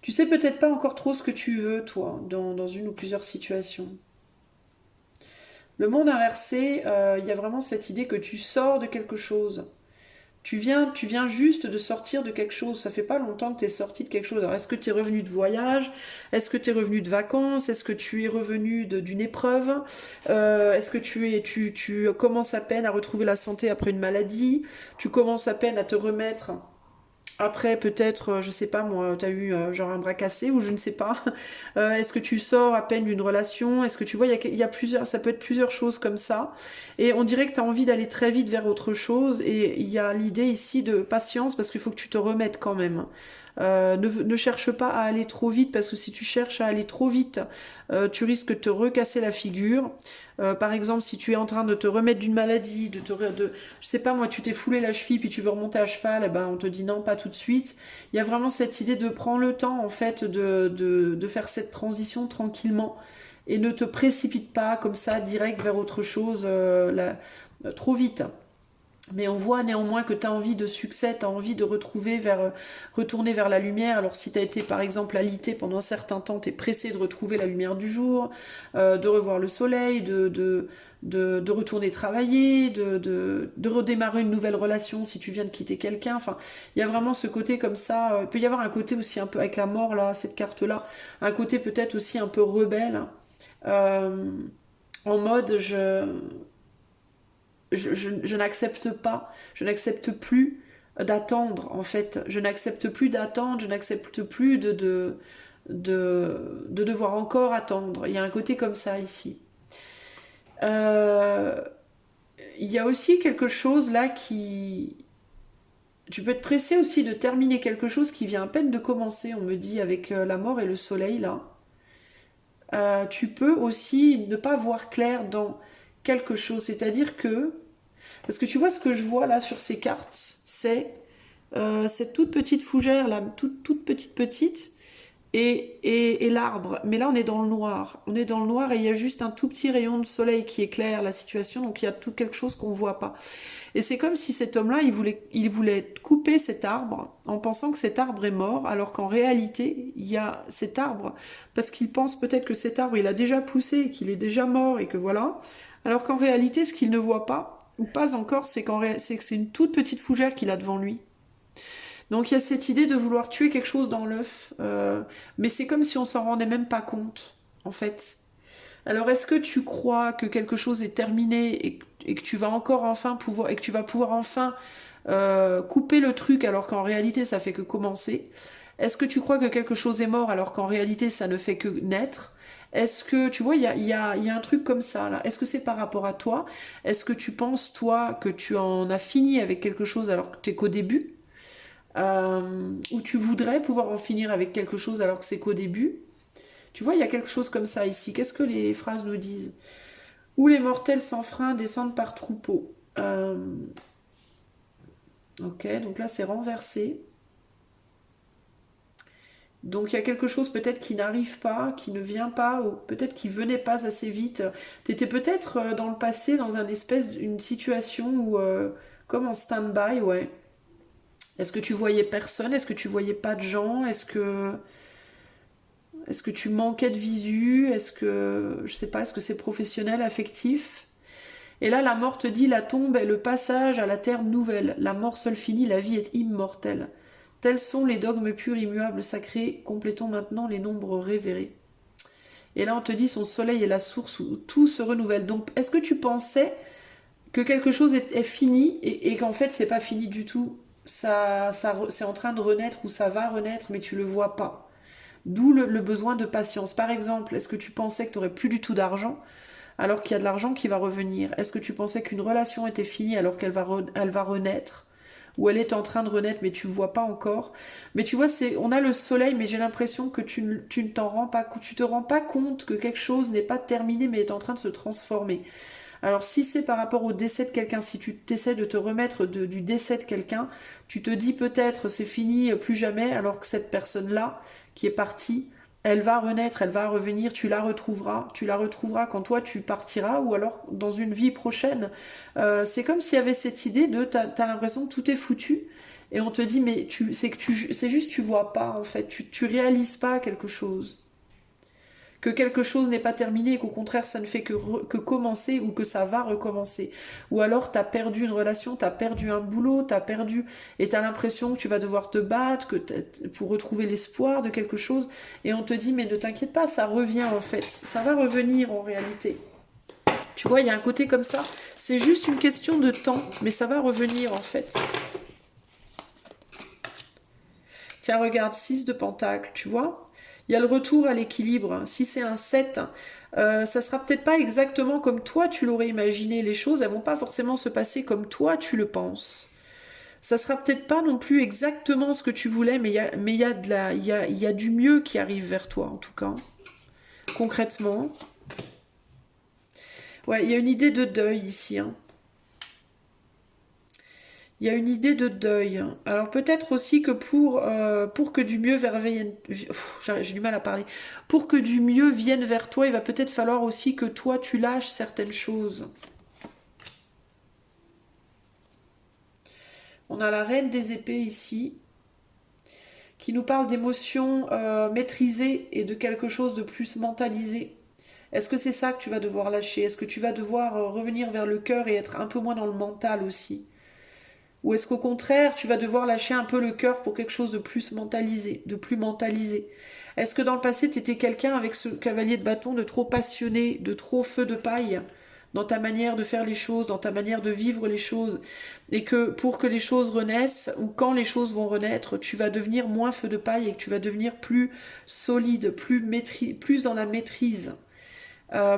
Tu sais peut-être pas encore trop ce que tu veux, toi, dans une ou plusieurs situations. Le monde inversé, il y a vraiment cette idée que tu sors de quelque chose. Tu viens juste de sortir de quelque chose. Ça fait pas longtemps que tu es sorti de quelque chose. Alors, est-ce que tu es revenu de voyage? Est-ce que tu es revenu de vacances? Est-ce que tu es revenu d'une épreuve? Est-ce que tu commences à peine à retrouver la santé après une maladie? Tu commences à peine à te remettre après, peut-être, je sais pas moi, tu as eu genre un bras cassé ou je ne sais pas. Est-ce que tu sors à peine d'une relation? Est-ce que tu vois, il y a plusieurs, ça peut être plusieurs choses comme ça. Et on dirait que tu as envie d'aller très vite vers autre chose. Et il y a l'idée ici de patience parce qu'il faut que tu te remettes quand même. Ne cherche pas à aller trop vite parce que si tu cherches à aller trop vite, tu risques de te recasser la figure. Par exemple, si tu es en train de te remettre d'une maladie, je sais pas moi, tu t'es foulé la cheville puis tu veux remonter à cheval, eh ben on te dit non, pas tout de suite. Il y a vraiment cette idée de prendre le temps en fait de faire cette transition tranquillement et ne te précipite pas comme ça direct vers autre chose trop vite. Mais on voit néanmoins que tu as envie de succès, tu as envie de retourner vers la lumière. Alors si tu as été par exemple alité pendant un certain temps, tu es pressé de retrouver la lumière du jour, de revoir le soleil, de retourner travailler, de redémarrer une nouvelle relation si tu viens de quitter quelqu'un. Enfin, il y a vraiment ce côté comme ça. Il peut y avoir un côté aussi un peu avec la mort, là, cette carte-là, un côté peut-être aussi un peu rebelle, en mode je n'accepte pas, je n'accepte plus d'attendre en fait, je n'accepte plus d'attendre, je n'accepte plus de devoir encore attendre. Il y a un côté comme ça ici. Il y a aussi quelque chose là qui... Tu peux te presser aussi de terminer quelque chose qui vient à peine de commencer, on me dit, avec la mort et le soleil là. Tu peux aussi ne pas voir clair dans quelque chose, c'est-à-dire que parce que tu vois ce que je vois là sur ces cartes, c'est cette toute petite fougère là, toute petite et l'arbre. Mais là on est dans le noir, on est dans le noir et il y a juste un tout petit rayon de soleil qui éclaire la situation, donc il y a tout quelque chose qu'on voit pas. Et c'est comme si cet homme-là, il voulait couper cet arbre en pensant que cet arbre est mort, alors qu'en réalité, il y a cet arbre, parce qu'il pense peut-être que cet arbre, il a déjà poussé, qu'il est déjà mort, et que voilà. Alors qu'en réalité, ce qu'il ne voit pas, ou pas encore, c'est que c'est une toute petite fougère qu'il a devant lui. Donc il y a cette idée de vouloir tuer quelque chose dans l'œuf, mais c'est comme si on s'en rendait même pas compte, en fait. Alors est-ce que tu crois que quelque chose est terminé et que tu vas encore enfin pouvoir et que tu vas pouvoir enfin couper le truc alors qu'en réalité ça fait que commencer? Est-ce que tu crois que quelque chose est mort alors qu'en réalité ça ne fait que naître? Est-ce que tu vois il y a un truc comme ça là? Est-ce que c'est par rapport à toi? Est-ce que tu penses toi que tu en as fini avec quelque chose alors que t'es qu'au début? où tu voudrais pouvoir en finir avec quelque chose alors que c'est qu'au début. Tu vois, il y a quelque chose comme ça ici. Qu'est-ce que les phrases nous disent? Où les mortels sans frein descendent par troupeau. Ok, donc là c'est renversé. Donc il y a quelque chose peut-être qui n'arrive pas, qui ne vient pas, ou peut-être qui venait pas assez vite. Tu étais peut-être dans le passé dans une situation où, comme en stand-by, ouais. Est-ce que tu voyais personne? Est-ce que tu voyais pas de gens? Est-ce que tu manquais de visu? Est-ce que, je sais pas, est-ce que c'est professionnel, affectif? Et là, la mort te dit, la tombe est le passage à la terre nouvelle. La mort seule finit, la vie est immortelle. Tels sont les dogmes purs, immuables, sacrés. Complétons maintenant les nombres révérés. Et là, on te dit, son soleil est la source où tout se renouvelle. Donc, est-ce que tu pensais que quelque chose est fini et qu'en fait, c'est pas fini du tout? C'est en train de renaître ou ça va renaître, mais tu le vois pas. D'où le besoin de patience. Par exemple, est-ce que tu pensais que tu n'aurais plus du tout d'argent alors qu'il y a de l'argent qui va revenir? Est-ce que tu pensais qu'une relation était finie alors elle va renaître? Ou elle est en train de renaître mais tu ne le vois pas encore? Mais tu vois, on a le soleil, mais j'ai l'impression que tu ne t'en rends pas, tu te rends pas compte que quelque chose n'est pas terminé mais est en train de se transformer. Alors si c'est par rapport au décès de quelqu'un, si tu essaies de te remettre du décès de quelqu'un, tu te dis peut-être c'est fini, plus jamais, alors que cette personne-là qui est partie, elle va renaître, elle va revenir, tu la retrouveras quand toi tu partiras ou alors dans une vie prochaine. C'est comme s'il y avait cette idée de, t'as l'impression que tout est foutu et on te dit mais c'est juste tu vois pas en fait, tu réalises pas quelque chose, que quelque chose n'est pas terminé et qu'au contraire ça ne fait que commencer ou que ça va recommencer. Ou alors tu as perdu une relation, tu as perdu un boulot, tu as perdu et tu as l'impression que tu vas devoir te battre pour retrouver l'espoir de quelque chose et on te dit mais ne t'inquiète pas, ça revient en fait, ça va revenir en réalité. Tu vois, il y a un côté comme ça, c'est juste une question de temps, mais ça va revenir en fait. Tiens, regarde, 6 de pentacle, tu vois. Il y a le retour à l'équilibre. Si c'est un 7, ça sera peut-être pas exactement comme toi tu l'aurais imaginé. Les choses, elles vont pas forcément se passer comme toi tu le penses. Ça sera peut-être pas non plus exactement ce que tu voulais, mais il y a du mieux qui arrive vers toi, en tout cas. Concrètement. Ouais, il y a une idée de deuil ici, hein. Il y a une idée de deuil. Alors peut-être aussi que pour que du mieux vienne... J'ai du mal à parler. Pour que du mieux vienne vers toi, il va peut-être falloir aussi que toi, tu lâches certaines choses. On a la reine des épées ici, qui nous parle d'émotions maîtrisées et de quelque chose de plus mentalisé. Est-ce que c'est ça que tu vas devoir lâcher? Est-ce que tu vas devoir revenir vers le cœur et être un peu moins dans le mental aussi? Ou est-ce qu'au contraire, tu vas devoir lâcher un peu le cœur pour quelque chose de plus mentalisé, de plus mentalisé? Est-ce que dans le passé, tu étais quelqu'un avec ce cavalier de bâton de trop passionné, de trop feu de paille dans ta manière de faire les choses, dans ta manière de vivre les choses, et que pour que les choses renaissent, ou quand les choses vont renaître, tu vas devenir moins feu de paille et que tu vas devenir plus solide, plus dans la maîtrise,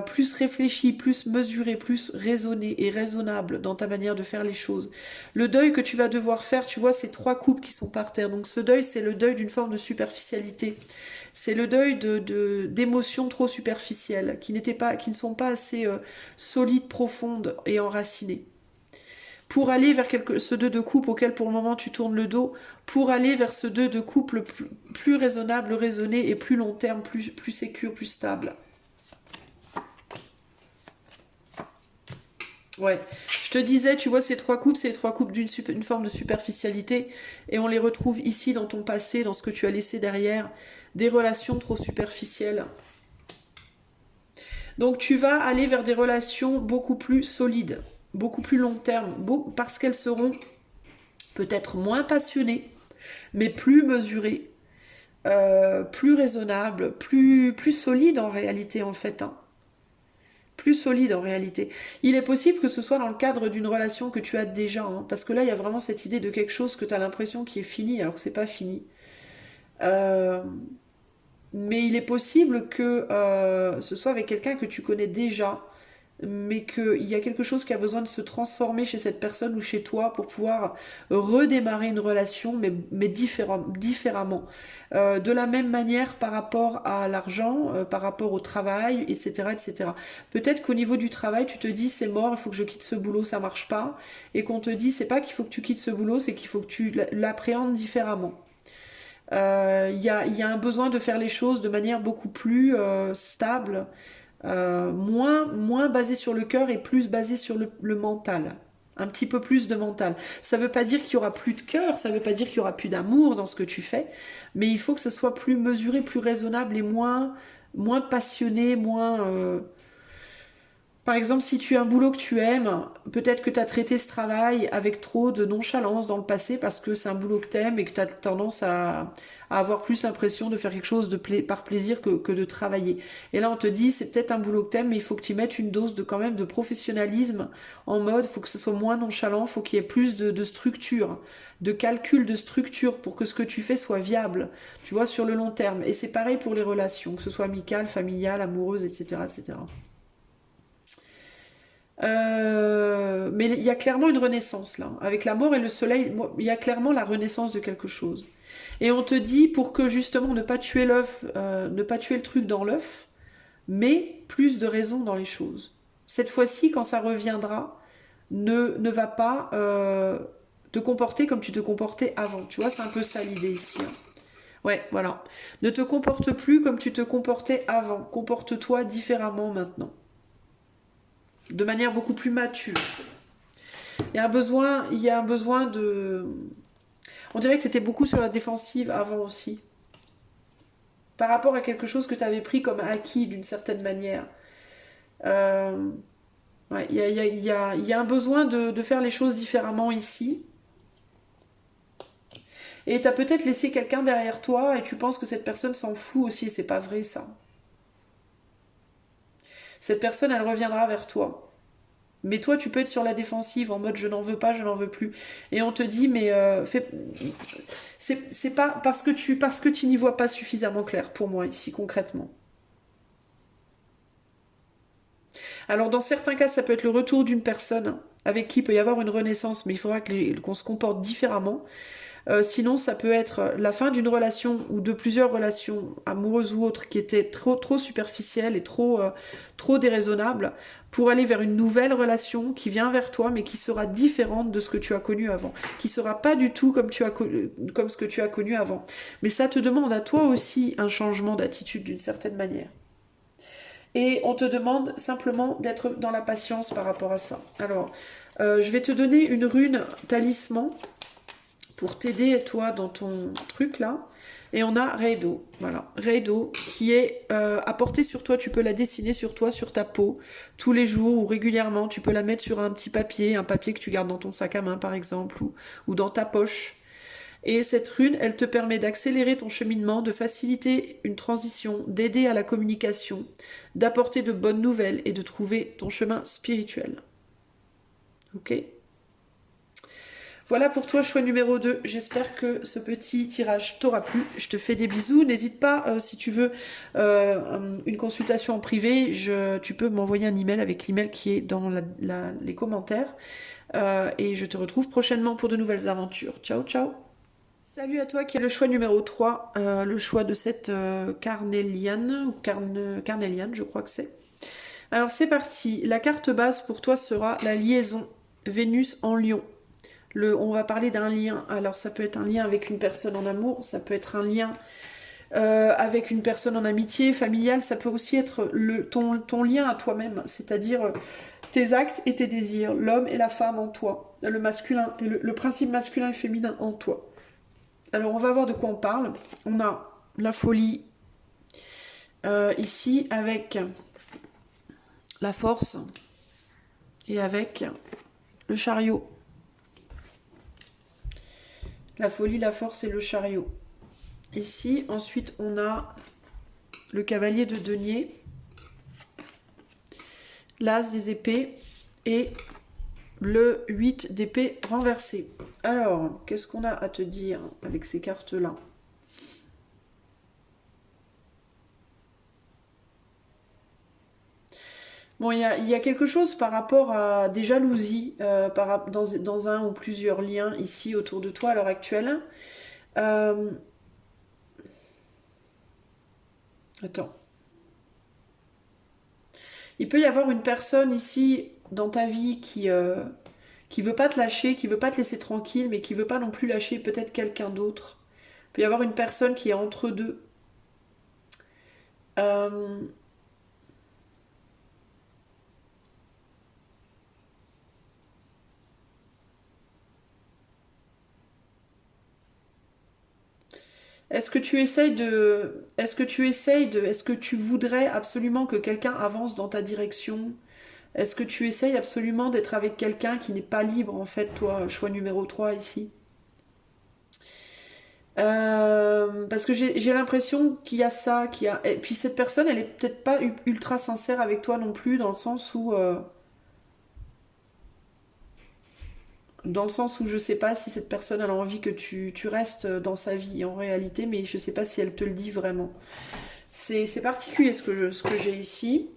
plus réfléchi, plus mesuré, plus raisonné et raisonnable dans ta manière de faire les choses. Le deuil que tu vas devoir faire, tu vois, c'est 3 coupes qui sont par terre. Donc ce deuil, c'est le deuil d'une forme de superficialité. C'est le deuil d'émotions trop superficielles, qui ne sont pas assez solides, profondes et enracinées. Pour aller vers ce 2 de coupe auquel pour le moment tu tournes le dos, pour aller vers ce 2 de couple plus raisonnable, raisonné et plus long terme, plus sécure, plus stable. Ouais, je te disais, tu vois, ces 3 coupes, c'est les 3 coupes d'une forme de superficialité, et on les retrouve ici dans ton passé, dans ce que tu as laissé derrière, des relations trop superficielles. Donc tu vas aller vers des relations beaucoup plus solides, beaucoup plus long terme, parce qu'elles seront peut-être moins passionnées, mais plus mesurées, plus raisonnables, plus solides en réalité en fait, hein. Plus solide en réalité. Il est possible que ce soit dans le cadre d'une relation que tu as déjà, hein, parce que là il y a vraiment cette idée de quelque chose que tu as l'impression qui est fini alors que c'est pas fini. Euh, mais il est possible que ce soit avec quelqu'un que tu connais déjà, mais qu'il y a quelque chose qui a besoin de se transformer chez cette personne ou chez toi pour pouvoir redémarrer une relation, mais différemment. De la même manière par rapport à l'argent, par rapport au travail, etc. etc. Peut-être qu'au niveau du travail, tu te dis c'est mort, il faut que je quitte ce boulot, ça marche pas, et qu'on te dit c'est pas qu'il faut que tu quittes ce boulot, c'est qu'il faut que tu l'appréhendes différemment. Y a un besoin de faire les choses de manière beaucoup plus stable, moins basé sur le cœur et plus basé sur le mental. Un petit peu plus de mental. Ça ne veut pas dire qu'il y aura plus de cœur, ça ne veut pas dire qu'il y aura plus d'amour dans ce que tu fais, mais il faut que ce soit plus mesuré, plus raisonnable et moins passionné, moins... Par exemple, si tu as un boulot que tu aimes, peut-être que tu as traité ce travail avec trop de nonchalance dans le passé parce que c'est un boulot que tu aimes et que tu as tendance à avoir plus l'impression de faire quelque chose par plaisir que de travailler. Et là, on te dit, c'est peut-être un boulot que tu aimes, mais il faut que tu y mettes une dose quand même de professionnalisme en mode, il faut que ce soit moins nonchalant, il faut qu'il y ait plus de structure, de calcul de structure pour que ce que tu fais soit viable, tu vois, sur le long terme. Et c'est pareil pour les relations, que ce soit amicales, familiales, amoureuses, etc., etc. Mais il y a clairement une renaissance là. Avec la mort et le soleil, il y a clairement la renaissance de quelque chose. Et on te dit pour que justement ne pas tuer l'œuf, ne pas tuer le truc dans l'œuf, mais plus de raison dans les choses. Cette fois-ci, quand ça reviendra, ne va pas te comporter comme tu te comportais avant. Tu vois, c'est un peu ça l'idée ici. Hein. Ouais, voilà. Ne te comporte plus comme tu te comportais avant. Comporte-toi différemment maintenant. De manière beaucoup plus mature. Il y a un besoin de... On dirait que tu étais beaucoup sur la défensive avant aussi. Par rapport à quelque chose que tu avais pris comme acquis d'une certaine manière. Ouais, il y a un besoin de faire les choses différemment ici. Et tu as peut-être laissé quelqu'un derrière toi et tu penses que cette personne s'en fout aussi et c'est pas vrai ça. Cette personne, elle reviendra vers toi. Mais toi, tu peux être sur la défensive en mode je n'en veux pas, je n'en veux plus. Et on te dit, mais c'est pas parce que tu n'y vois pas suffisamment clair pour moi ici, concrètement. Alors, dans certains cas, ça peut être le retour d'une personne avec qui il peut y avoir une renaissance, mais il faudra qu'on se comporte différemment. Sinon, ça peut être la fin d'une relation ou de plusieurs relations amoureuses ou autres qui étaient trop superficielles et trop déraisonnables pour aller vers une nouvelle relation qui vient vers toi mais qui sera différente de ce que tu as connu avant, qui sera pas du tout comme ce que tu as connu avant. Mais ça te demande à toi aussi un changement d'attitude d'une certaine manière. Et on te demande simplement d'être dans la patience par rapport à ça. Alors, je vais te donner une rune talisman pour t'aider toi dans ton truc là. Et on a Reido, voilà, Reido qui est à porter sur toi, tu peux la dessiner sur toi, sur ta peau, tous les jours ou régulièrement, tu peux la mettre sur un petit papier, un papier que tu gardes dans ton sac à main par exemple, ou dans ta poche. Et cette rune, elle te permet d'accélérer ton cheminement, de faciliter une transition, d'aider à la communication, d'apporter de bonnes nouvelles et de trouver ton chemin spirituel. Ok ? Voilà pour toi, choix numéro 2. J'espère que ce petit tirage t'aura plu. Je te fais des bisous. N'hésite pas, si tu veux une consultation en privé, tu peux m'envoyer un email avec l'email qui est dans les commentaires. Et je te retrouve prochainement pour de nouvelles aventures. Ciao, ciao. Salut à toi qui est le choix numéro 3, le choix de cette Carnéliane, ou Carnéliane, je crois que c'est. Alors c'est parti. La carte base pour toi sera la liaison Vénus en Lion. On va parler d'un lien. Alors ça peut être un lien avec une personne en amour, ça peut être un lien avec une personne en amitié, familiale, ça peut aussi être ton lien à toi-même, c'est-à-dire tes actes et tes désirs, l'homme et la femme en toi, le masculin, le principe masculin et féminin en toi. Alors on va voir de quoi on parle. On a la folie ici avec la force et avec le chariot. La folie, la force et le chariot. Ici, ensuite, on a le cavalier de denier, l'as des épées et le 8 d'épée renversé. Alors, qu'est-ce qu'on a à te dire avec ces cartes-là ? Bon, il y a quelque chose par rapport à des jalousies dans un ou plusieurs liens ici autour de toi à l'heure actuelle. Euh, attends. Il peut y avoir une personne ici dans ta vie qui veut pas te lâcher, qui veut pas te laisser tranquille, mais qui veut pas non plus lâcher peut-être quelqu'un d'autre. Il peut y avoir une personne qui est entre deux. Euh, est-ce que tu voudrais absolument que quelqu'un avance dans ta direction? Est-ce que tu essayes absolument d'être avec quelqu'un qui n'est pas libre, en fait, toi, choix numéro 3 ici? Parce que j'ai l'impression qu'il y a ça, qu'il y a... Et puis cette personne, elle est peut-être pas ultra sincère avec toi non plus, dans le sens où je sais pas si cette personne elle a envie que tu restes dans sa vie en réalité, mais je sais pas si elle te le dit vraiment. C'est particulier ce que j'ai ici.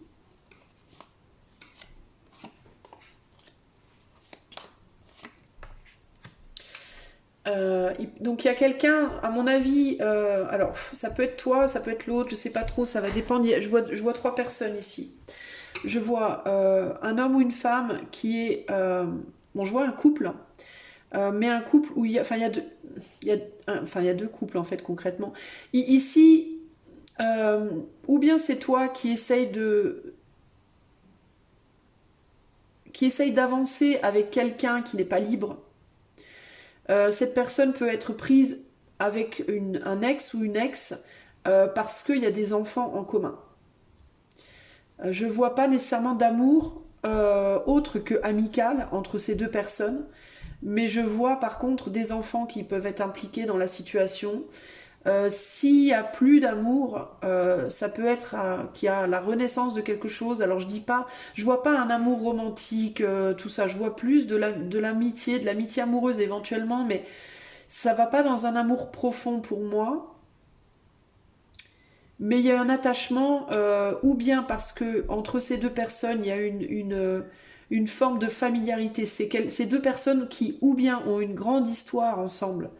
Donc il y a quelqu'un, à mon avis, alors ça peut être toi, ça peut être l'autre, je sais pas trop, ça va dépendre. Je vois trois personnes ici. Je vois un homme ou une femme qui est, bon, je vois un couple, mais un couple où enfin il y a deux couples en fait concrètement. Ici, ou bien c'est toi qui essaye d'avancer avec quelqu'un qui n'est pas libre. Cette personne peut être prise avec un ex ou une ex parce qu'il y a des enfants en commun. Je vois pas nécessairement d'amour autre que amical entre ces deux personnes, mais je vois par contre des enfants qui peuvent être impliqués dans la situation. S'il y a plus d'amour, ça peut être qu'il y a la renaissance de quelque chose. Alors je vois pas un amour romantique, tout ça. Je vois plus de l'amitié amoureuse éventuellement, mais ça va pas dans un amour profond pour moi. Mais il y a un attachement, ou bien parce que entre ces deux personnes, il y a une forme de familiarité. Ces deux personnes qui, ou bien ont une grande histoire ensemble,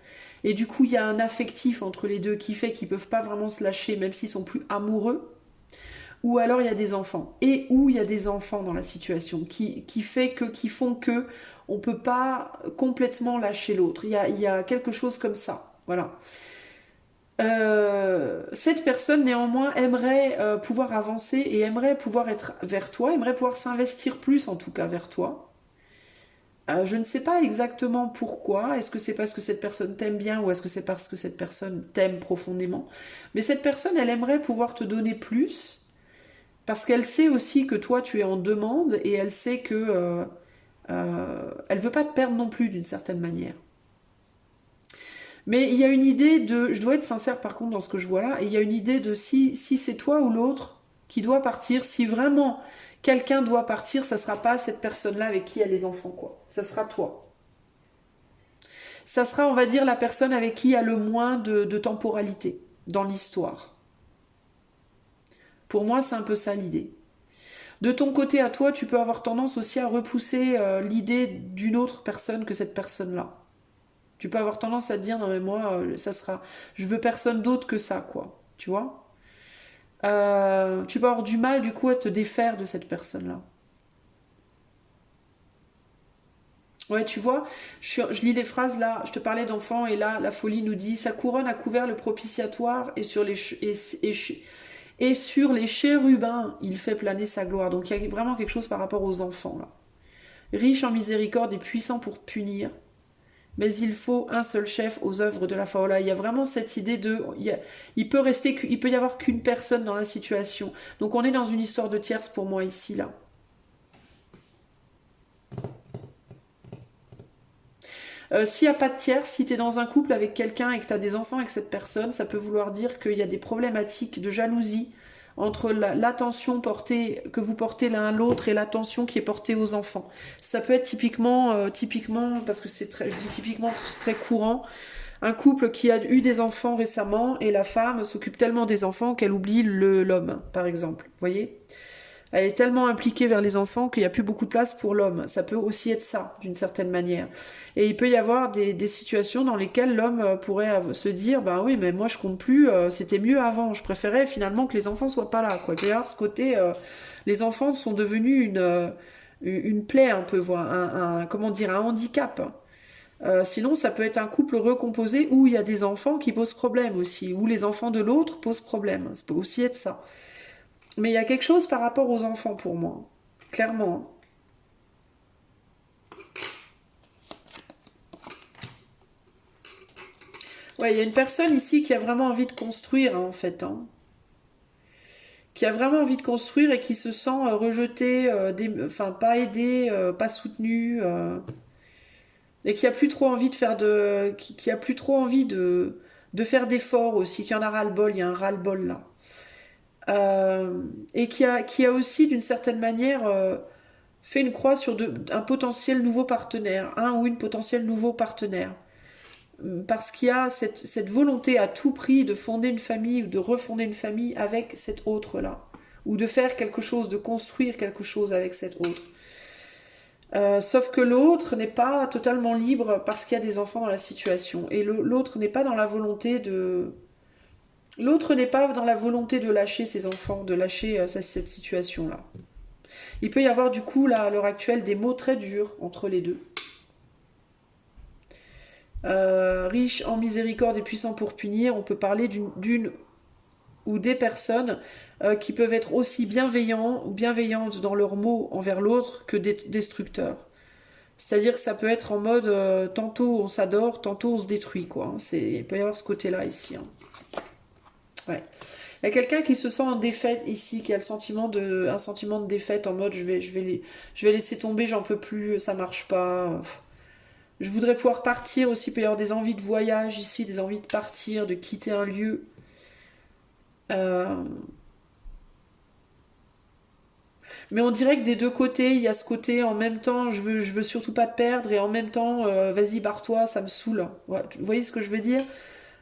et du coup, il y a un affectif entre les deux qui fait qu'ils peuvent pas vraiment se lâcher, même s'ils sont plus amoureux. Ou alors il y a des enfants, et où il y a des enfants dans la situation, qui font que on peut pas complètement lâcher l'autre. Il y a quelque chose comme ça. Voilà. Cette personne néanmoins aimerait pouvoir avancer et aimerait pouvoir être vers toi, aimerait pouvoir s'investir plus en tout cas vers toi. Je ne sais pas exactement pourquoi, est-ce que c'est parce que cette personne t'aime bien ou est-ce que c'est parce que cette personne t'aime profondément. Mais cette personne, elle aimerait pouvoir te donner plus parce qu'elle sait aussi que toi tu es en demande et elle sait que elle veut pas te perdre non plus d'une certaine manière. Mais il y a une idée de, je dois être sincère par contre dans ce que je vois là, et il y a une idée de si c'est toi ou l'autre qui doit partir, si vraiment quelqu'un doit partir, ça sera pas cette personne-là avec qui il y a les enfants, quoi. Ça sera toi. Ça sera, on va dire, la personne avec qui il y a le moins de temporalité dans l'histoire. Pour moi, c'est un peu ça l'idée. De ton côté à toi, tu peux avoir tendance aussi à repousser l'idée d'une autre personne que cette personne-là. Tu peux avoir tendance à te dire non mais moi ça sera, je veux personne d'autre que ça quoi, tu vois. Tu peux avoir du mal du coup à te défaire de cette personne-là. Ouais, tu vois, je lis les phrases là, je te parlais d'enfant et là la folie nous dit sa couronne a couvert le propitiatoire et sur les chérubins il fait planer sa gloire. Donc il y a vraiment quelque chose par rapport aux enfants là. Riche en miséricorde et puissant pour punir. Mais il faut un seul chef aux œuvres de la Faola. Il y a vraiment cette idée de... il peut y avoir qu'une personne dans la situation. Donc on est dans une histoire de tierce pour moi ici, là. S'il n'y a pas de tierce, si tu es dans un couple avec quelqu'un et que tu as des enfants avec cette personne, ça peut vouloir dire qu'il y a des problématiques de jalousie entre l'attention que vous portez l'un à l'autre et l'attention qui est portée aux enfants. Ça peut être typiquement parce que je dis typiquement parce que c'est très courant, un couple qui a eu des enfants récemment et la femme s'occupe tellement des enfants qu'elle oublie l'homme, par exemple. Vous voyez ? Elle est tellement impliquée vers les enfants qu'il n'y a plus beaucoup de place pour l'homme. Ça peut aussi être ça, d'une certaine manière. Et il peut y avoir des situations dans lesquelles l'homme pourrait se dire, ben oui, mais moi je compte plus, c'était mieux avant. Je préférais finalement que les enfants soient pas là, quoi. Il peut y avoir ce côté, les enfants sont devenus une plaie un peu, voire comment dire, un handicap. Sinon, ça peut être un couple recomposé où il y a des enfants qui posent problème aussi, où les enfants de l'autre posent problème. Ça peut aussi être ça. Mais il y a quelque chose par rapport aux enfants pour moi, clairement. Ouais, il y a une personne ici qui a vraiment envie de construire, hein, en fait, hein. Qui a vraiment envie de construire et qui se sent rejetée, enfin pas aidée, pas soutenue, et qui a plus trop envie de faire qui a plus trop envie de faire d'efforts aussi, qui en a ras-le-bol, il y a un ras-le-bol là. Et qui a aussi d'une certaine manière fait une croix sur un potentiel nouveau partenaire, un ou une potentiel nouveau partenaire. Parce qu'il y a cette volonté à tout prix de fonder une famille ou de refonder une famille avec cet autre-là. Ou de faire quelque chose, de construire quelque chose avec cet autre. Sauf que l'autre n'est pas totalement libre parce qu'il y a des enfants dans la situation. Et l'autre n'est pas dans la volonté de... L'autre n'est pas dans la volonté de lâcher ses enfants, de lâcher cette situation-là. Il peut y avoir du coup, là, à l'heure actuelle, des mots très durs entre les deux. Riche en miséricorde et puissant pour punir, on peut parler d'une ou des personnes qui peuvent être aussi bienveillants ou bienveillantes dans leurs mots envers l'autre que destructeurs. C'est-à-dire que ça peut être en mode tantôt on s'adore, tantôt on se détruit, quoi. Il peut y avoir ce côté-là ici. Hein. Ouais. Il y a quelqu'un qui se sent en défaite ici, qui a un sentiment de défaite en mode je vais laisser tomber, j'en peux plus, ça marche pas. Je voudrais pouvoir partir aussi, il peut y avoir des envies de voyage ici, des envies de partir, de quitter un lieu. Euh, Mais on dirait que des deux côtés, il y a ce côté en même temps, je veux surtout pas te perdre, et en même temps, vas-y, barre-toi, ça me saoule. Ouais, vous voyez ce que je veux dire?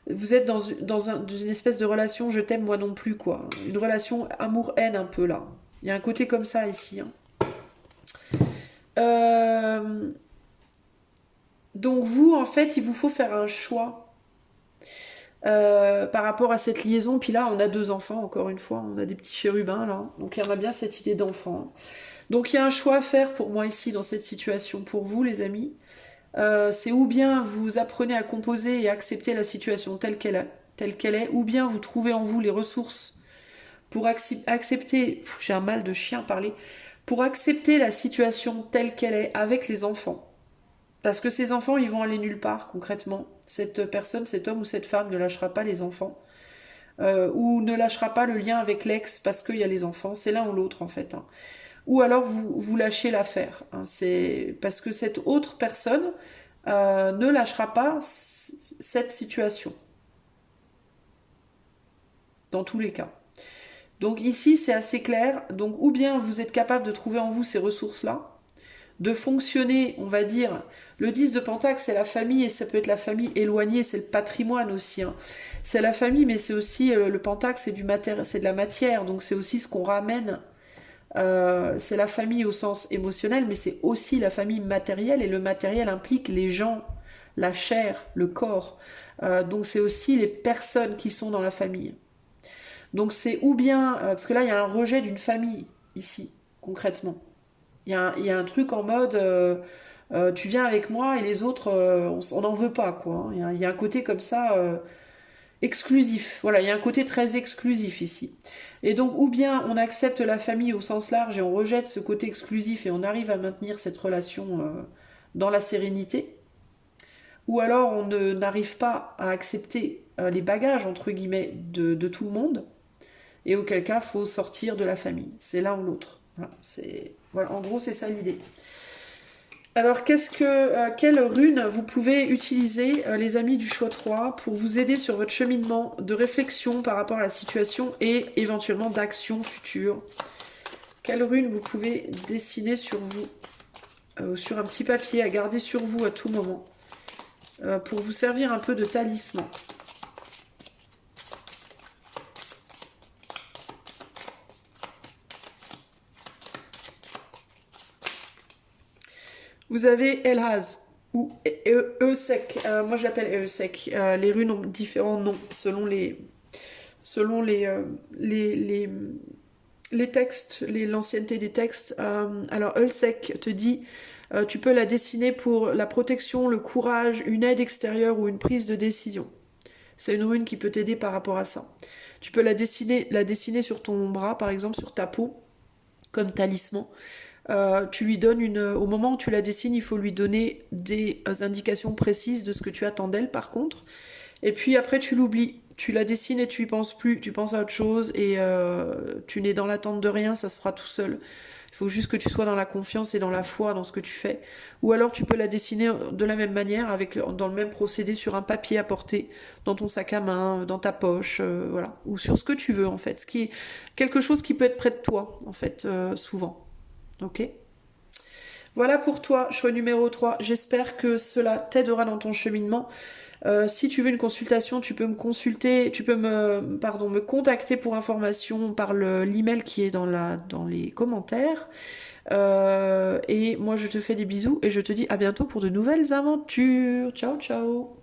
Vous êtes dans une espèce de relation je t'aime moi non plus, quoi. Une relation amour-haine un peu là. Il y a un côté comme ça ici. Hein. Euh, Donc vous, en fait, il vous faut faire un choix par rapport à cette liaison. Puis là, on a deux enfants, encore une fois. On a des petits chérubins, là. Donc il y en a bien cette idée d'enfant. Donc il y a un choix à faire pour moi ici, dans cette situation. Pour vous, les amis. C'est ou bien vous apprenez à composer et accepter la situation telle qu'elle est, ou bien vous trouvez en vous les ressources pour accepter, j'ai un mal de chien à parler, pour accepter la situation telle qu'elle est avec les enfants. Parce que ces enfants, ils vont aller nulle part, concrètement. Cette personne, cet homme ou cette femme ne lâchera pas les enfants. Ou ne lâchera pas le lien avec l'ex parce qu'il y a les enfants. C'est l'un ou l'autre, en fait. Hein. Ou alors, vous lâchez l'affaire. Hein. C'est parce que cette autre personne ne lâchera pas cette situation. Dans tous les cas. Donc ici, c'est assez clair. Donc, ou bien vous êtes capable de trouver en vous ces ressources-là, de fonctionner, on va dire. Le 10 de Pentacle, c'est la famille, et ça peut être la famille éloignée, c'est le patrimoine aussi. Hein. C'est la famille, mais c'est aussi le Pentacle, c'est de la matière, donc c'est aussi ce qu'on ramène. C'est la famille au sens émotionnel, mais c'est aussi la famille matérielle, et le matériel implique les gens, la chair, le corps. Donc c'est aussi les personnes qui sont dans la famille. Donc c'est ou bien, parce que là il y a un rejet d'une famille ici, concrètement. Il y a un truc en mode tu viens avec moi et les autres on n'en veut pas quoi. Hein. Il y a un côté comme ça exclusif. Voilà, il y a un côté très exclusif ici. Et donc ou bien on accepte la famille au sens large et on rejette ce côté exclusif et on arrive à maintenir cette relation dans la sérénité. Ou alors on n'arrive pas à accepter les bagages entre guillemets de tout le monde et auquel cas, il faut sortir de la famille. C'est l'un ou l'autre. Voilà, en gros, c'est ça l'idée. Alors, quelle rune vous pouvez utiliser, les amis du choix 3, pour vous aider sur votre cheminement de réflexion par rapport à la situation et éventuellement d'action future? Quelle rune vous pouvez dessiner sur vous, sur un petit papier à garder sur vous à tout moment, pour vous servir un peu de talisman? Vous avez Elhaz ou Eusek. Moi, je l'appelle Eusek. Les runes ont différents noms selon les textes, l'ancienneté des textes. Alors, Eusek te dit, tu peux la dessiner pour la protection, le courage, une aide extérieure ou une prise de décision. C'est une rune qui peut t'aider par rapport à ça. Tu peux la dessiner sur ton bras, par exemple, sur ta peau, comme talisman. Tu lui donnes au moment où tu la dessines, il faut lui donner des indications précises de ce que tu attends d'elle, par contre. Et puis après, tu l'oublies. Tu la dessines et tu y penses plus. Tu penses à autre chose et tu n'es dans l'attente de rien, ça se fera tout seul. Il faut juste que tu sois dans la confiance et dans la foi dans ce que tu fais. Ou alors tu peux la dessiner de la même manière, dans le même procédé, sur un papier à porter, dans ton sac à main, dans ta poche, voilà. Ou sur ce que tu veux, en fait. Ce qui est quelque chose qui peut être près de toi, en fait, souvent. Ok? Voilà pour toi, choix numéro 3. J'espère que cela t'aidera dans ton cheminement. Si tu veux une consultation, tu peux me consulter, me contacter pour information par l'email qui est dans les commentaires. Et moi, je te fais des bisous et je te dis à bientôt pour de nouvelles aventures. Ciao, ciao!